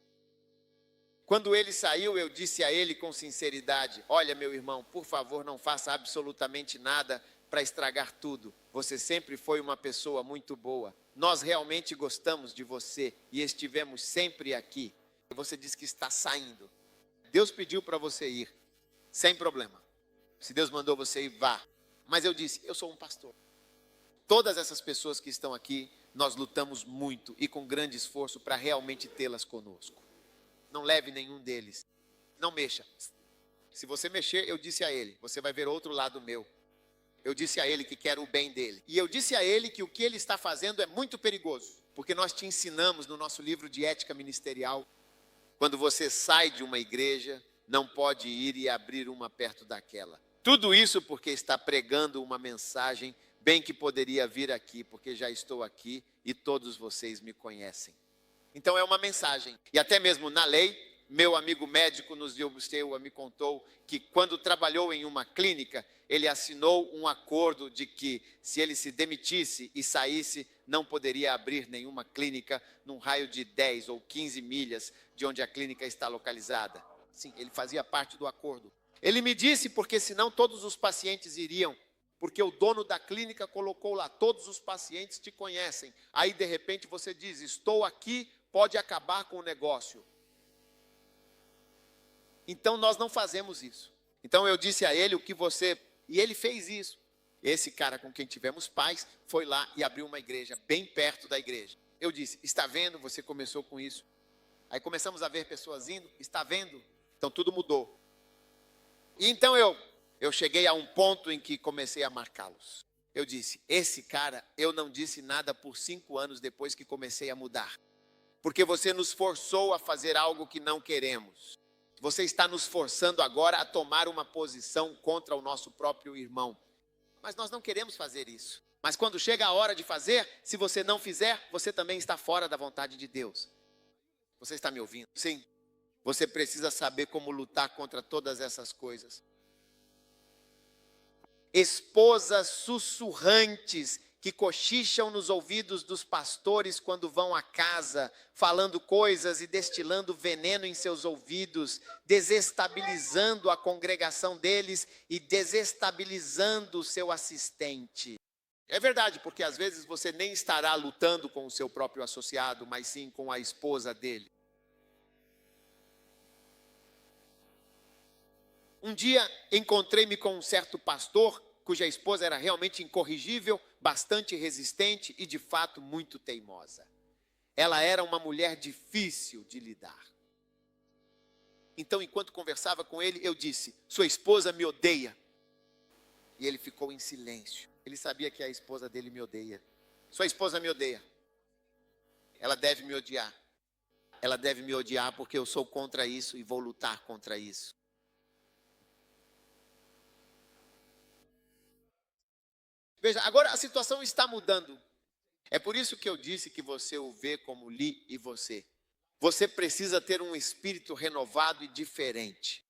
Quando ele saiu, eu disse a ele com sinceridade: olha, meu irmão, por favor, não faça absolutamente nada para estragar tudo. Você sempre foi uma pessoa muito boa. Nós realmente gostamos de você e estivemos sempre aqui. Você disse que está saindo. Deus pediu para você ir, sem problema. Se Deus mandou você ir, vá. Mas eu disse: eu sou um pastor. Todas essas pessoas que estão aqui, nós lutamos muito e com grande esforço para realmente tê-las conosco. Não leve nenhum deles. Não mexa. Se você mexer, eu disse a ele: você vai ver outro lado meu. Eu disse a ele que quero o bem dele. E eu disse a ele que o que ele está fazendo é muito perigoso. Porque nós te ensinamos no nosso livro de ética ministerial, quando você sai de uma igreja, não pode ir e abrir uma perto daquela. Tudo isso porque está pregando uma mensagem, bem que poderia vir aqui, porque já estou aqui e todos vocês me conhecem. Então é uma mensagem. E até mesmo na lei, meu amigo médico me contou que quando trabalhou em uma clínica, ele assinou um acordo de que se ele se demitisse e saísse, não poderia abrir nenhuma clínica num raio de 10 ou 15 milhas de onde a clínica está localizada. Sim, ele fazia parte do acordo. Ele me disse porque senão todos os pacientes iriam. Porque o dono da clínica colocou lá: todos os pacientes te conhecem. Aí de repente você diz: estou aqui, pode acabar com o negócio. Então nós não fazemos isso. Então eu disse a ele e ele fez isso. Esse cara com quem tivemos paz foi lá e abriu uma igreja bem perto da igreja. Eu disse: está vendo, você começou com isso. Aí começamos a ver pessoas indo, está vendo? Então tudo mudou. E então eu cheguei a um ponto em que comecei a marcá-los. Eu disse: esse cara, eu não disse nada por 5 anos depois que comecei a mudar. Porque você nos forçou a fazer algo que não queremos. Você está nos forçando agora a tomar uma posição contra o nosso próprio irmão. Mas nós não queremos fazer isso. Mas quando chega a hora de fazer, se você não fizer, você também está fora da vontade de Deus. Você está me ouvindo? Sim. Você precisa saber como lutar contra todas essas coisas. Esposas sussurrantes que cochicham nos ouvidos dos pastores quando vão à casa, falando coisas e destilando veneno em seus ouvidos, desestabilizando a congregação deles e desestabilizando o seu assistente. É verdade, porque às vezes você nem estará lutando com o seu próprio associado, mas sim com a esposa dele. Um dia encontrei-me com um certo pastor, cuja esposa era realmente incorrigível, bastante resistente e de fato muito teimosa. Ela era uma mulher difícil de lidar. Então, enquanto conversava com ele, eu disse: sua esposa me odeia. E ele ficou em silêncio. Ele sabia que a esposa dele me odeia. Sua esposa me odeia. Ela deve me odiar. Ela deve me odiar porque eu sou contra isso e vou lutar contra isso. Veja, agora a situação está mudando. É por isso que eu disse que você o vê como Li e você. Você precisa ter um espírito renovado e diferente.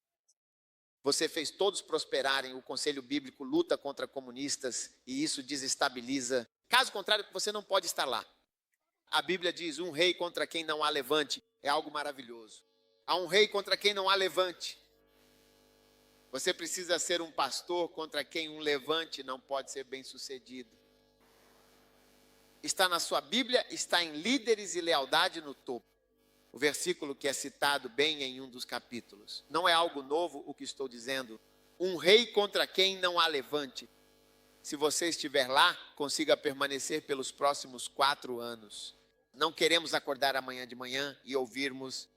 Você fez todos prosperarem, o Conselho Bíblico luta contra comunistas e isso desestabiliza. Caso contrário, você não pode estar lá. A Bíblia diz: um rei contra quem não há levante. É algo maravilhoso. Há um rei contra quem não há levante. Você precisa ser um pastor contra quem um levante não pode ser bem sucedido. Está na sua Bíblia, está em Líderes e Lealdade no Topo. O versículo que é citado bem em um dos capítulos. Não é algo novo o que estou dizendo. Um rei contra quem não há levante. Se você estiver lá, consiga permanecer pelos próximos 4 anos. Não queremos acordar amanhã de manhã e ouvirmos: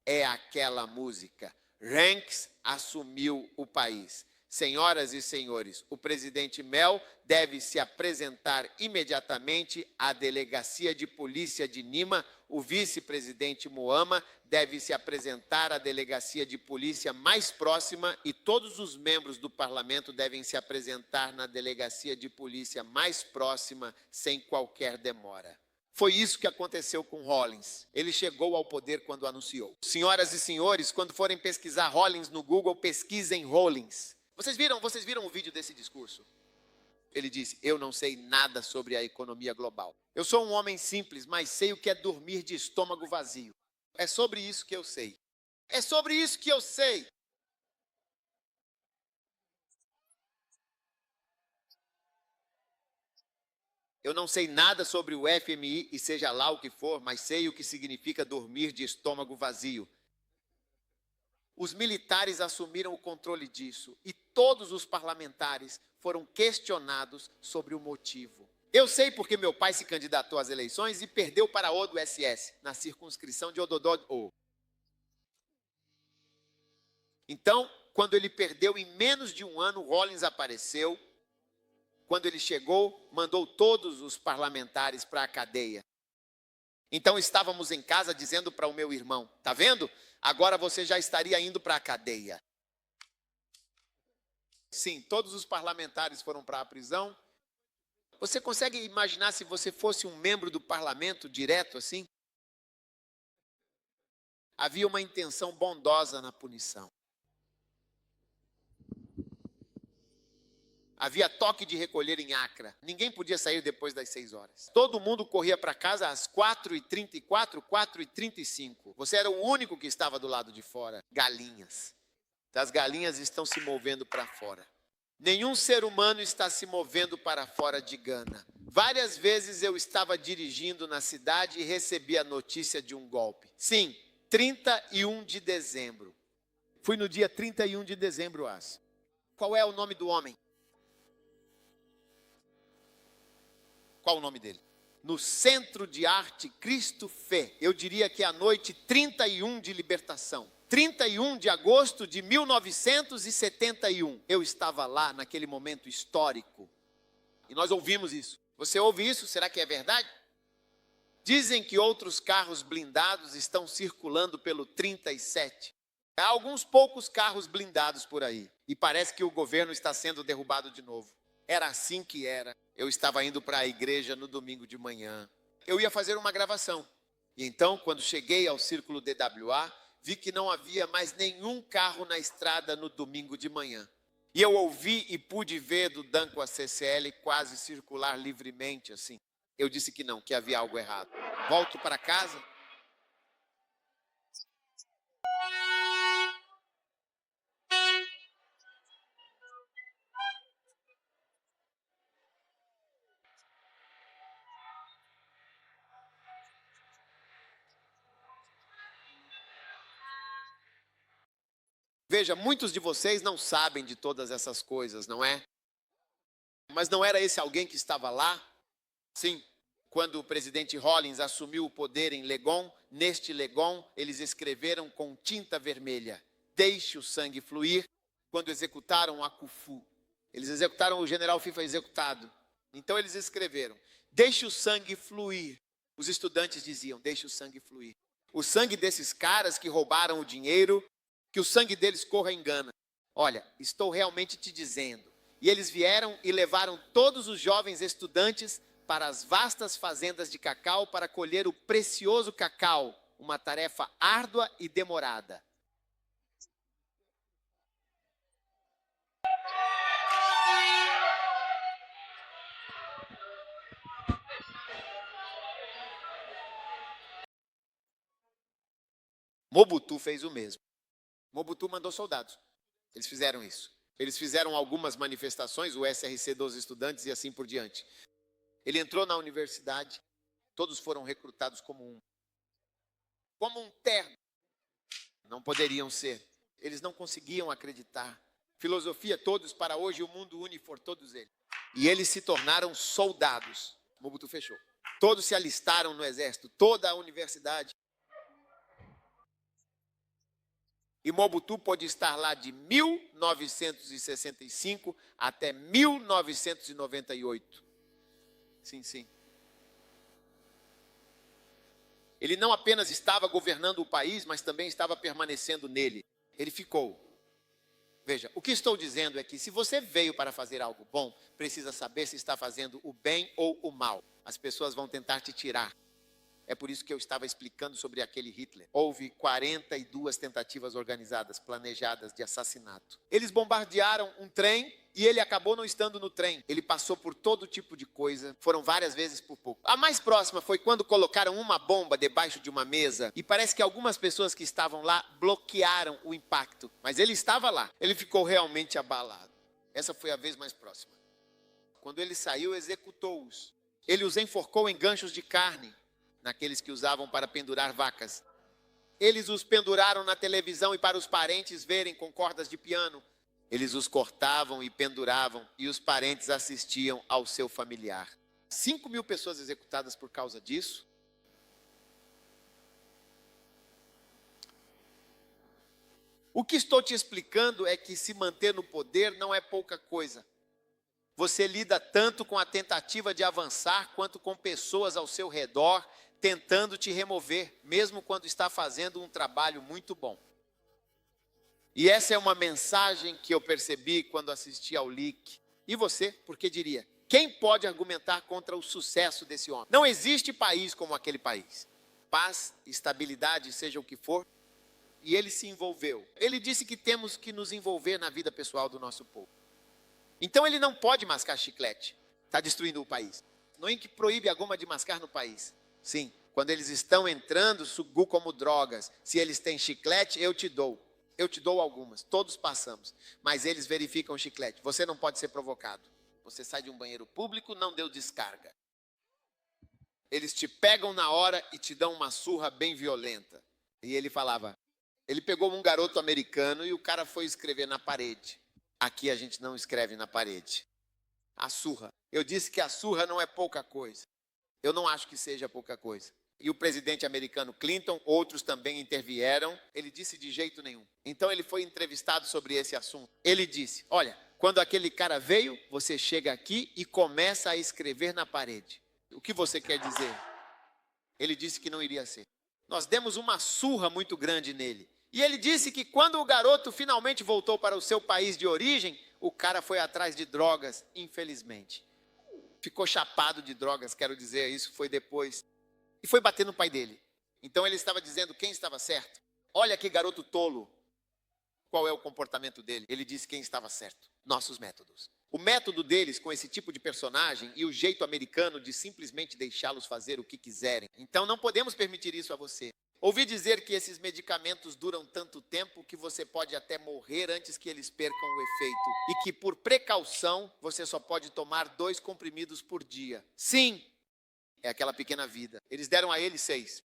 é aquela música. Ranks assumiu o país. Senhoras e senhores, o presidente Mel deve se apresentar imediatamente à delegacia de polícia de Nima. O vice-presidente Moama deve se apresentar à delegacia de polícia mais próxima e todos os membros do parlamento devem se apresentar na delegacia de polícia mais próxima sem qualquer demora. Foi isso que aconteceu com Rawlings. Ele chegou ao poder quando anunciou. Senhoras e senhores, quando forem pesquisar Rawlings no Google, pesquisem Rawlings. Vocês viram o vídeo desse discurso? Ele disse: eu não sei nada sobre a economia global. Eu sou um homem simples, mas sei o que é dormir de estômago vazio. É sobre isso que eu sei. É sobre isso que eu sei. Eu não sei nada sobre o FMI e seja lá o que for, mas sei o que significa dormir de estômago vazio. Os militares assumiram o controle disso e todos os parlamentares foram questionados sobre o motivo. Eu sei porque meu pai se candidatou às eleições e perdeu para o do SS, na circunscrição de Ododod-O. Então, quando ele perdeu, em menos de um ano, Rawlings apareceu. Quando ele chegou, mandou todos os parlamentares para a cadeia. Então estávamos em casa dizendo para o meu irmão: tá vendo? Agora você já estaria indo para a cadeia. Sim, todos os parlamentares foram para a prisão. Você consegue imaginar se você fosse um membro do parlamento direto assim? Havia uma intenção bondosa na punição. Havia toque de recolher em Acra. Ninguém podia sair depois das 6 horas. Todo mundo corria para casa às 4h34, 4h35. Você era o único que estava do lado de fora. Galinhas. As galinhas estão se movendo para fora. Nenhum ser humano está se movendo para fora de Gana. Várias vezes eu estava dirigindo na cidade e recebi a notícia de um golpe. Sim, 31 de dezembro. Fui no dia 31 de dezembro, acho. Qual é o nome do homem? Qual o nome dele? No Centro de Arte Cristo Fé. Eu diria que é a noite 31 de libertação. 31 de agosto de 1971. Eu estava lá naquele momento histórico. E nós ouvimos isso. Você ouve isso? Será que é verdade? Dizem que outros carros blindados estão circulando pelo 37. Há alguns poucos carros blindados por aí. E parece que o governo está sendo derrubado de novo. Era assim que era. Eu estava indo para a igreja no domingo de manhã. Eu ia fazer uma gravação. E então, quando cheguei ao Círculo DWA, vi que não havia mais nenhum carro na estrada no domingo de manhã. E eu ouvi e pude ver do Danco a CCL quase circular livremente assim. Eu disse que não, que havia algo errado. Volto para casa. Veja, muitos de vocês não sabem de todas essas coisas, não é? Mas não era esse alguém que estava lá? Sim. Quando o presidente Rawlings assumiu o poder em Legon, neste Legon, eles escreveram com tinta vermelha: deixe o sangue fluir, quando executaram a Khufu. Eles executaram o general FIFA executado. Então eles escreveram: deixe o sangue fluir. Os estudantes diziam: deixe o sangue fluir. O sangue desses caras que roubaram o dinheiro, que o sangue deles corra em Gana. Olha, estou realmente te dizendo. E eles vieram e levaram todos os jovens estudantes para as vastas fazendas de cacau para colher o precioso cacau, uma tarefa árdua e demorada. Mobutu fez o mesmo. Mobutu mandou soldados. Eles fizeram isso. Eles fizeram algumas manifestações, o SRC dos estudantes e assim por diante. Ele entrou na universidade, todos foram recrutados como um terno. Não poderiam ser. Eles não conseguiam acreditar. Filosofia, todos para hoje, o mundo une por todos eles. E eles se tornaram soldados. Mobutu fechou. Todos se alistaram no exército, toda a universidade. E Mobutu pôde estar lá de 1965 até 1998. Sim, sim. Ele não apenas estava governando o país, mas também estava permanecendo nele. Ele ficou. Veja, o que estou dizendo é que se você veio para fazer algo bom, precisa saber se está fazendo o bem ou o mal. As pessoas vão tentar te tirar. É por isso que eu estava explicando sobre aquele Hitler. Houve 42 tentativas organizadas, planejadas de assassinato. Eles bombardearam um trem e ele acabou não estando no trem. Ele passou por todo tipo de coisa, foram várias vezes por pouco. A mais próxima foi quando colocaram uma bomba debaixo de uma mesa e parece que algumas pessoas que estavam lá bloquearam o impacto. Mas ele estava lá, ele ficou realmente abalado. Essa foi a vez mais próxima. Quando ele saiu, executou-os. Ele os enforcou em ganchos de carne, naqueles que usavam para pendurar vacas. Eles os penduraram na televisão e para os parentes verem com cordas de piano. Eles os cortavam e penduravam e os parentes assistiam ao seu familiar. 5.000 pessoas executadas por causa disso. O que estou te explicando é que se manter no poder não é pouca coisa. Você lida tanto com a tentativa de avançar quanto com pessoas ao seu redor tentando te remover, mesmo quando está fazendo um trabalho muito bom. E essa é uma mensagem que eu percebi quando assisti ao leak. E você, por que diria? Quem pode argumentar contra o sucesso desse homem? Não existe país como aquele país. Paz, estabilidade, seja o que for. E ele se envolveu. Ele disse que temos que nos envolver na vida pessoal do nosso povo. Então ele não pode mascar chiclete. Está destruindo o país. Não é que proíbe a goma de mascar no país. Sim, quando eles estão entrando, sugu como drogas. Se eles têm chiclete, eu te dou. Eu te dou algumas, todos passamos. Mas eles verificam o chiclete. Você não pode ser provocado. Você sai de um banheiro público, não deu descarga. Eles te pegam na hora e te dão uma surra bem violenta. E ele falava, ele pegou um garoto americano e o cara foi escrever na parede. Aqui a gente não escreve na parede. A surra. Eu disse que a surra não é pouca coisa. Eu não acho que seja pouca coisa. E o presidente americano Clinton, outros também intervieram. Ele disse de jeito nenhum. Então ele foi entrevistado sobre esse assunto. Ele disse, olha, quando aquele cara veio, você chega aqui e começa a escrever na parede. O que você quer dizer? Ele disse que não iria ser. Nós demos uma surra muito grande nele. E ele disse que quando o garoto finalmente voltou para o seu país de origem, o cara foi atrás de drogas, infelizmente. Ficou chapado de drogas, quero dizer, isso foi depois. E foi bater no pai dele. Então ele estava dizendo quem estava certo. Olha que garoto tolo. Qual é o comportamento dele? Ele disse quem estava certo. Nossos métodos. O método deles com esse tipo de personagem e o jeito americano de simplesmente deixá-los fazer o que quiserem. Então não podemos permitir isso a você. Ouvi dizer que esses medicamentos duram tanto tempo que você pode até morrer antes que eles percam o efeito. E que por precaução você só pode tomar 2 comprimidos por dia. Sim, é aquela pequena vida. Eles deram a ele 6.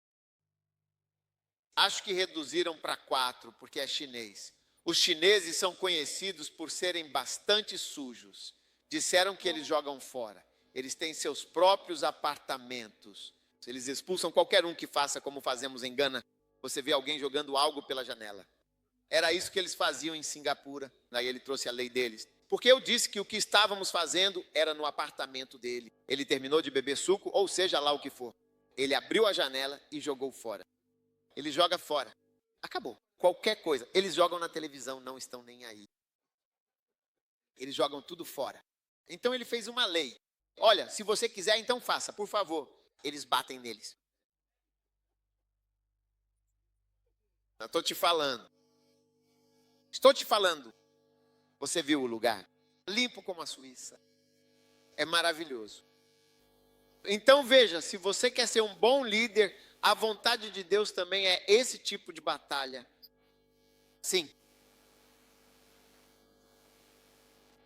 Acho que reduziram para 4 porque é chinês. Os chineses são conhecidos por serem bastante sujos. Disseram que eles jogam fora. Eles têm seus próprios apartamentos. Eles expulsam qualquer um que faça como fazemos em Gana. Você vê alguém jogando algo pela janela. Era isso que eles faziam em Singapura. Daí ele trouxe a lei deles. Porque eu disse que o que estávamos fazendo era no apartamento dele. Ele terminou de beber suco, ou seja lá o que for. Ele abriu a janela e jogou fora. Ele joga fora. Acabou. Qualquer coisa. Eles jogam na televisão, não estão nem aí. Eles jogam tudo fora. Então ele fez uma lei. Olha, se você quiser, então faça, por favor. Eles batem neles. Eu estou te falando. Estou te falando. Você viu o lugar? Limpo como a Suíça. É maravilhoso. Então veja, se você quer ser um bom líder, a vontade de Deus também é esse tipo de batalha. Sim.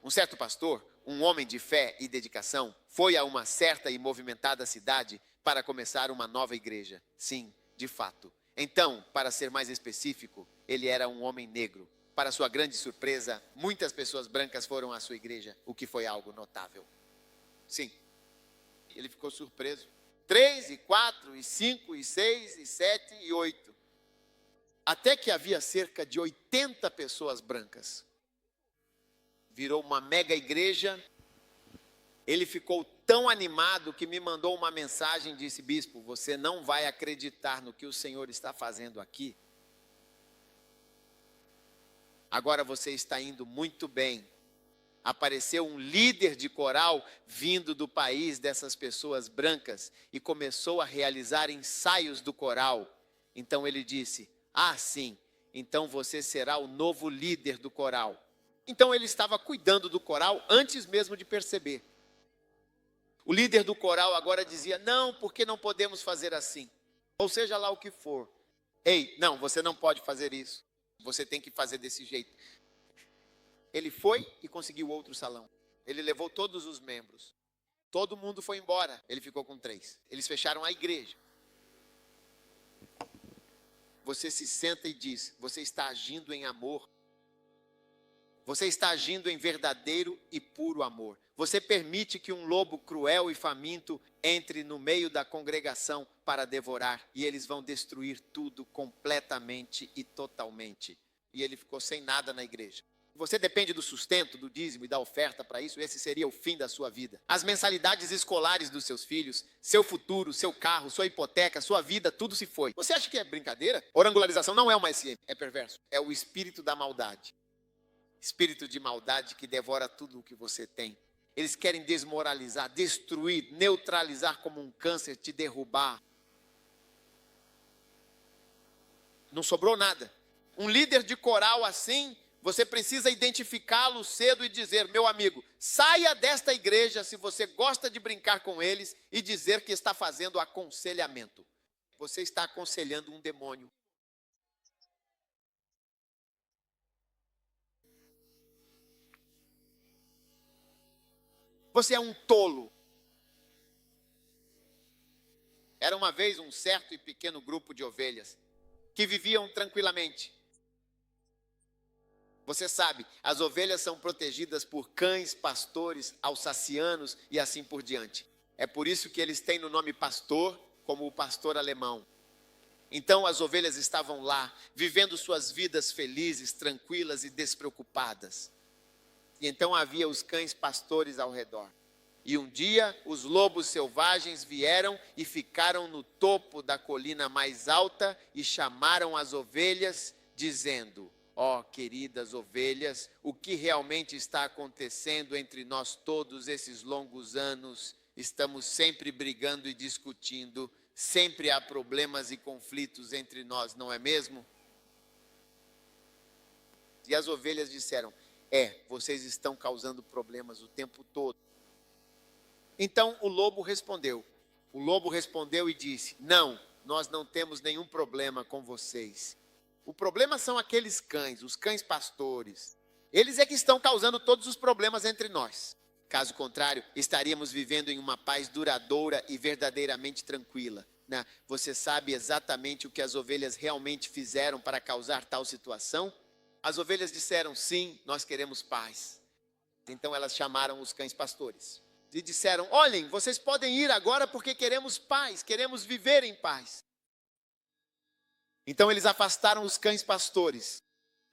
Um certo pastor, um homem de fé e dedicação, foi a uma certa e movimentada cidade para começar uma nova igreja. Sim, de fato. Então, para ser mais específico, ele era um homem negro. Para sua grande surpresa, muitas pessoas brancas foram à sua igreja, o que foi algo notável. Sim. Ele ficou surpreso. 3, e 4, e 5, e 6, e 7, e 8. Até que havia cerca de 80 pessoas brancas. Virou uma mega igreja. Ele ficou tão animado que me mandou uma mensagem e disse: bispo, você não vai acreditar no que o Senhor está fazendo aqui. Agora você está indo muito bem. Apareceu um líder de coral vindo do país dessas pessoas brancas e começou a realizar ensaios do coral. Então ele disse: ah, sim, então você será o novo líder do coral. Então ele estava cuidando do coral antes mesmo de perceber. O líder do coral agora dizia: não, porque não podemos fazer assim. Ou seja lá o que for. Ei, não, você não pode fazer isso. Você tem que fazer desse jeito. Ele foi e conseguiu outro salão. Ele levou todos os membros. Todo mundo foi embora. Ele ficou com 3. Eles fecharam a igreja. Você se senta e diz: você está agindo em amor. Você está agindo em verdadeiro e puro amor. Você permite que um lobo cruel e faminto entre no meio da congregação para devorar. E eles vão destruir tudo completamente e totalmente. E ele ficou sem nada na igreja. Você depende do sustento, do dízimo e da oferta para isso, esse seria o fim da sua vida. As mensalidades escolares dos seus filhos, seu futuro, seu carro, sua hipoteca, sua vida, tudo se foi. Você acha que é brincadeira? Orangularização não é uma SM, é perverso. É o espírito da maldade. Espírito de maldade que devora tudo o que você tem. Eles querem desmoralizar, destruir, neutralizar como um câncer, te derrubar. Não sobrou nada. Um líder de coral assim, você precisa identificá-lo cedo e dizer: meu amigo, saia desta igreja se você gosta de brincar com eles e dizer que está fazendo aconselhamento. Você está aconselhando um demônio. Você é um tolo. Era uma vez um certo e pequeno grupo de ovelhas que viviam tranquilamente. Você sabe, as ovelhas são protegidas por cães, pastores, alsacianos e assim por diante. É por isso que eles têm no nome pastor, como o pastor alemão. Então as ovelhas estavam lá, vivendo suas vidas felizes, tranquilas e despreocupadas. E então havia os cães pastores ao redor. E um dia os lobos selvagens vieram e ficaram no topo da colina mais alta e chamaram as ovelhas, dizendo: ó, queridas ovelhas, o que realmente está acontecendo entre nós todos esses longos anos? Estamos sempre brigando e discutindo, sempre há problemas e conflitos entre nós, não é mesmo? E as ovelhas disseram: vocês estão causando problemas o tempo todo. Então o lobo respondeu. O lobo respondeu e disse: não, nós não temos nenhum problema com vocês. O problema são aqueles cães, os cães pastores. Eles é que estão causando todos os problemas entre nós. Caso contrário, estaríamos vivendo em uma paz duradoura e verdadeiramente tranquila. Né? Você sabe exatamente o que as ovelhas realmente fizeram para causar tal situação? As ovelhas disseram: sim, nós queremos paz. Então elas chamaram os cães pastores e disseram: olhem, vocês podem ir agora porque queremos paz, queremos viver em paz. Então eles afastaram os cães pastores.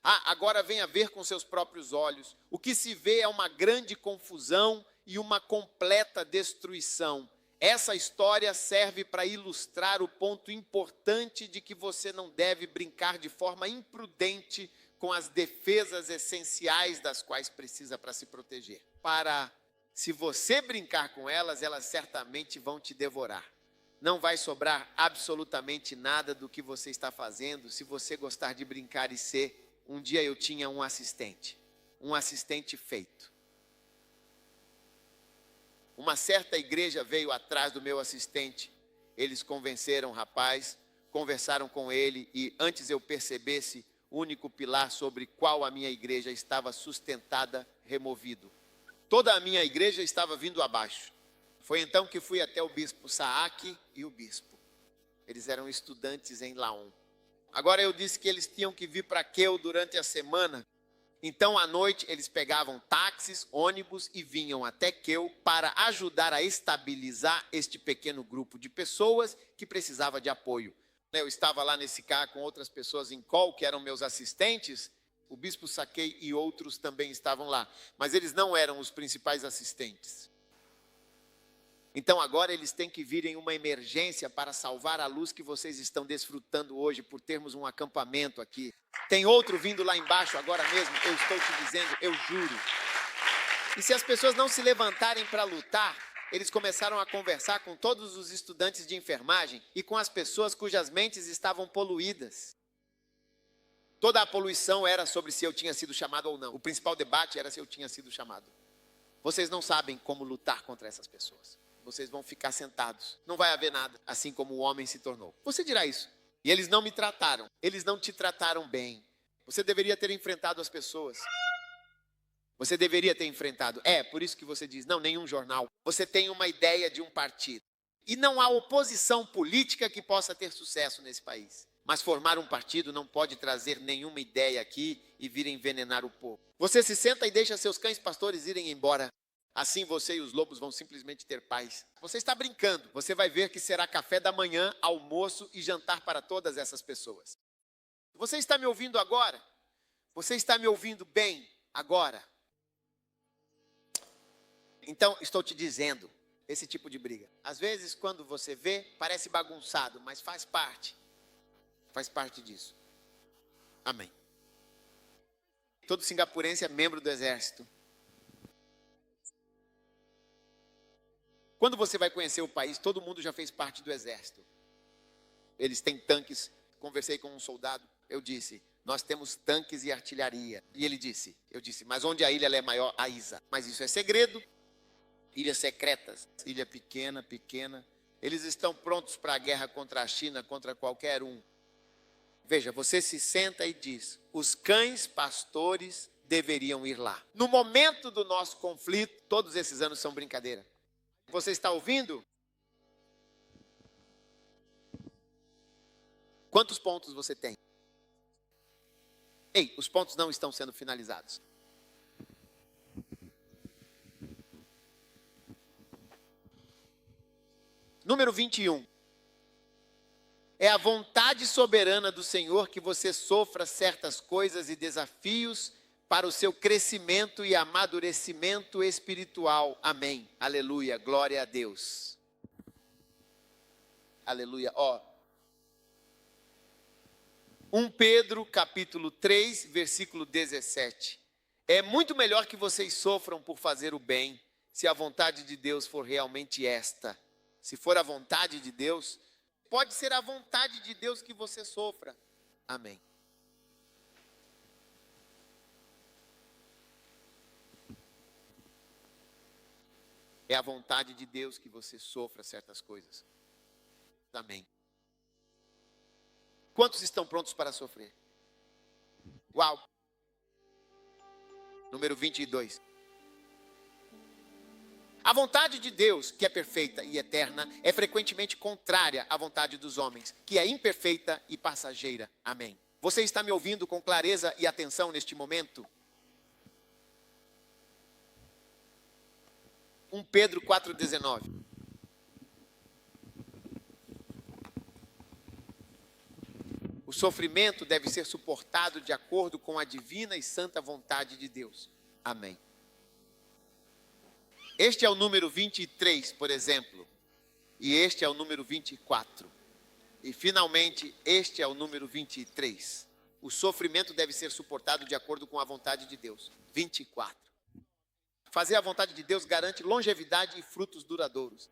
Agora venha ver com seus próprios olhos. O que se vê é uma grande confusão e uma completa destruição. Essa história serve para ilustrar o ponto importante de que você não deve brincar de forma imprudente com as defesas essenciais das quais precisa para se proteger. Se você brincar com elas, elas certamente vão te devorar. Não vai sobrar absolutamente nada do que você está fazendo se você gostar de brincar e ser. Um dia eu tinha um assistente feito. Uma certa igreja veio atrás do meu assistente. Eles convenceram o rapaz, conversaram com ele e antes eu percebesse o único pilar sobre qual a minha igreja estava sustentada, removido. Toda a minha igreja estava vindo abaixo. Foi então que fui até o bispo Saak e o bispo. Eles eram estudantes em Laon. Agora eu disse que eles tinham que vir para Queu durante a semana. Então à noite eles pegavam táxis, ônibus e vinham até Queu para ajudar a estabilizar este pequeno grupo de pessoas que precisava de apoio. Eu estava lá nesse carro com outras pessoas em call, que eram meus assistentes. O bispo Saquei e outros também estavam lá. Mas eles não eram os principais assistentes. Então agora eles têm que vir em uma emergência para salvar a luz que vocês estão desfrutando hoje por termos um acampamento aqui. Tem outro vindo lá embaixo agora mesmo, eu estou te dizendo, eu juro. E se as pessoas não se levantarem para lutar, eles começaram a conversar com todos os estudantes de enfermagem e com as pessoas cujas mentes estavam poluídas. Toda a poluição era sobre se eu tinha sido chamado ou não. O principal debate era se eu tinha sido chamado. Vocês não sabem como lutar contra essas pessoas. Vocês vão ficar sentados. Não vai haver nada, assim como o homem se tornou. Você dirá isso. E eles não me trataram. Eles não te trataram bem. Você deveria ter enfrentado as pessoas. Você deveria ter enfrentado. Por isso que você diz, não, nenhum jornal. Você tem uma ideia de um partido. E não há oposição política que possa ter sucesso nesse país. Mas formar um partido não pode trazer nenhuma ideia aqui e vir envenenar o povo. Você se senta e deixa seus cães pastores irem embora. Assim você e os lobos vão simplesmente ter paz. Você está brincando. Você vai ver que será café da manhã, almoço e jantar para todas essas pessoas. Você está me ouvindo agora? Você está me ouvindo bem agora? Então, estou te dizendo, esse tipo de briga. Às vezes, quando você vê, parece bagunçado, mas faz parte. Faz parte disso. Amém. Todo singapurense é membro do exército. Quando você vai conhecer o país, todo mundo já fez parte do exército. Eles têm tanques. Conversei com um soldado, eu disse, nós temos tanques e artilharia. E ele disse, mas onde a ilha é maior? A Isa. Mas isso é segredo. Ilhas secretas. Ilha pequena. Eles estão prontos para a guerra contra a China, contra qualquer um. Veja, você se senta e diz, os cães pastores deveriam ir lá. No momento do nosso conflito, todos esses anos são brincadeira. Você está ouvindo? Quantos pontos você tem? Ei, os pontos não estão sendo finalizados. Número 21. É a vontade soberana do Senhor que você sofra certas coisas e desafios para o seu crescimento e amadurecimento espiritual. Amém. Aleluia. Glória a Deus. Aleluia. 1 Pedro, capítulo 3, versículo 17. É muito melhor que vocês sofram por fazer o bem, se a vontade de Deus for realmente esta. Se for a vontade de Deus, pode ser a vontade de Deus que você sofra. Amém. É a vontade de Deus que você sofra certas coisas. Amém. Quantos estão prontos para sofrer? Uau! Número 22. A vontade de Deus, que é perfeita e eterna, é frequentemente contrária à vontade dos homens, que é imperfeita e passageira. Amém. Você está me ouvindo com clareza e atenção neste momento? 1 Pedro 4,19. O sofrimento deve ser suportado de acordo com a divina e santa vontade de Deus. Amém. Este é o número 23, por exemplo. E este é o número 24. E finalmente, este é o número 23. O sofrimento deve ser suportado de acordo com a vontade de Deus. 24. Fazer a vontade de Deus garante longevidade e frutos duradouros.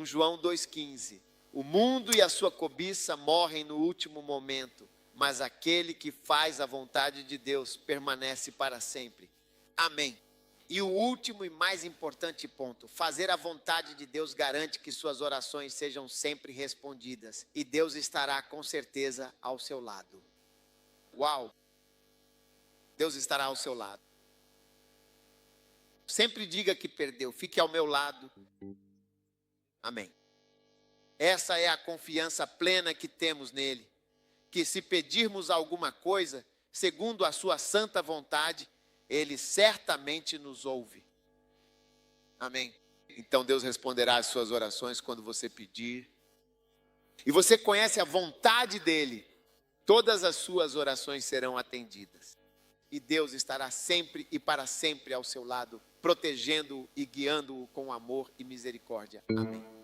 João 2,15. O mundo e a sua cobiça morrem no último momento, mas aquele que faz a vontade de Deus permanece para sempre. Amém. E o último e mais importante ponto: fazer a vontade de Deus garante que suas orações sejam sempre respondidas, e Deus estará com certeza ao seu lado. Uau! Deus estará ao seu lado. Sempre diga que perdeu, fique ao meu lado. Amém. Essa é a confiança plena que temos nele, que se pedirmos alguma coisa, segundo a sua santa vontade, ele certamente nos ouve. Amém. Então Deus responderá às suas orações quando você pedir. E você conhece a vontade dele, todas as suas orações serão atendidas. E Deus estará sempre e para sempre ao seu lado, protegendo-o e guiando-o com amor e misericórdia. Amém.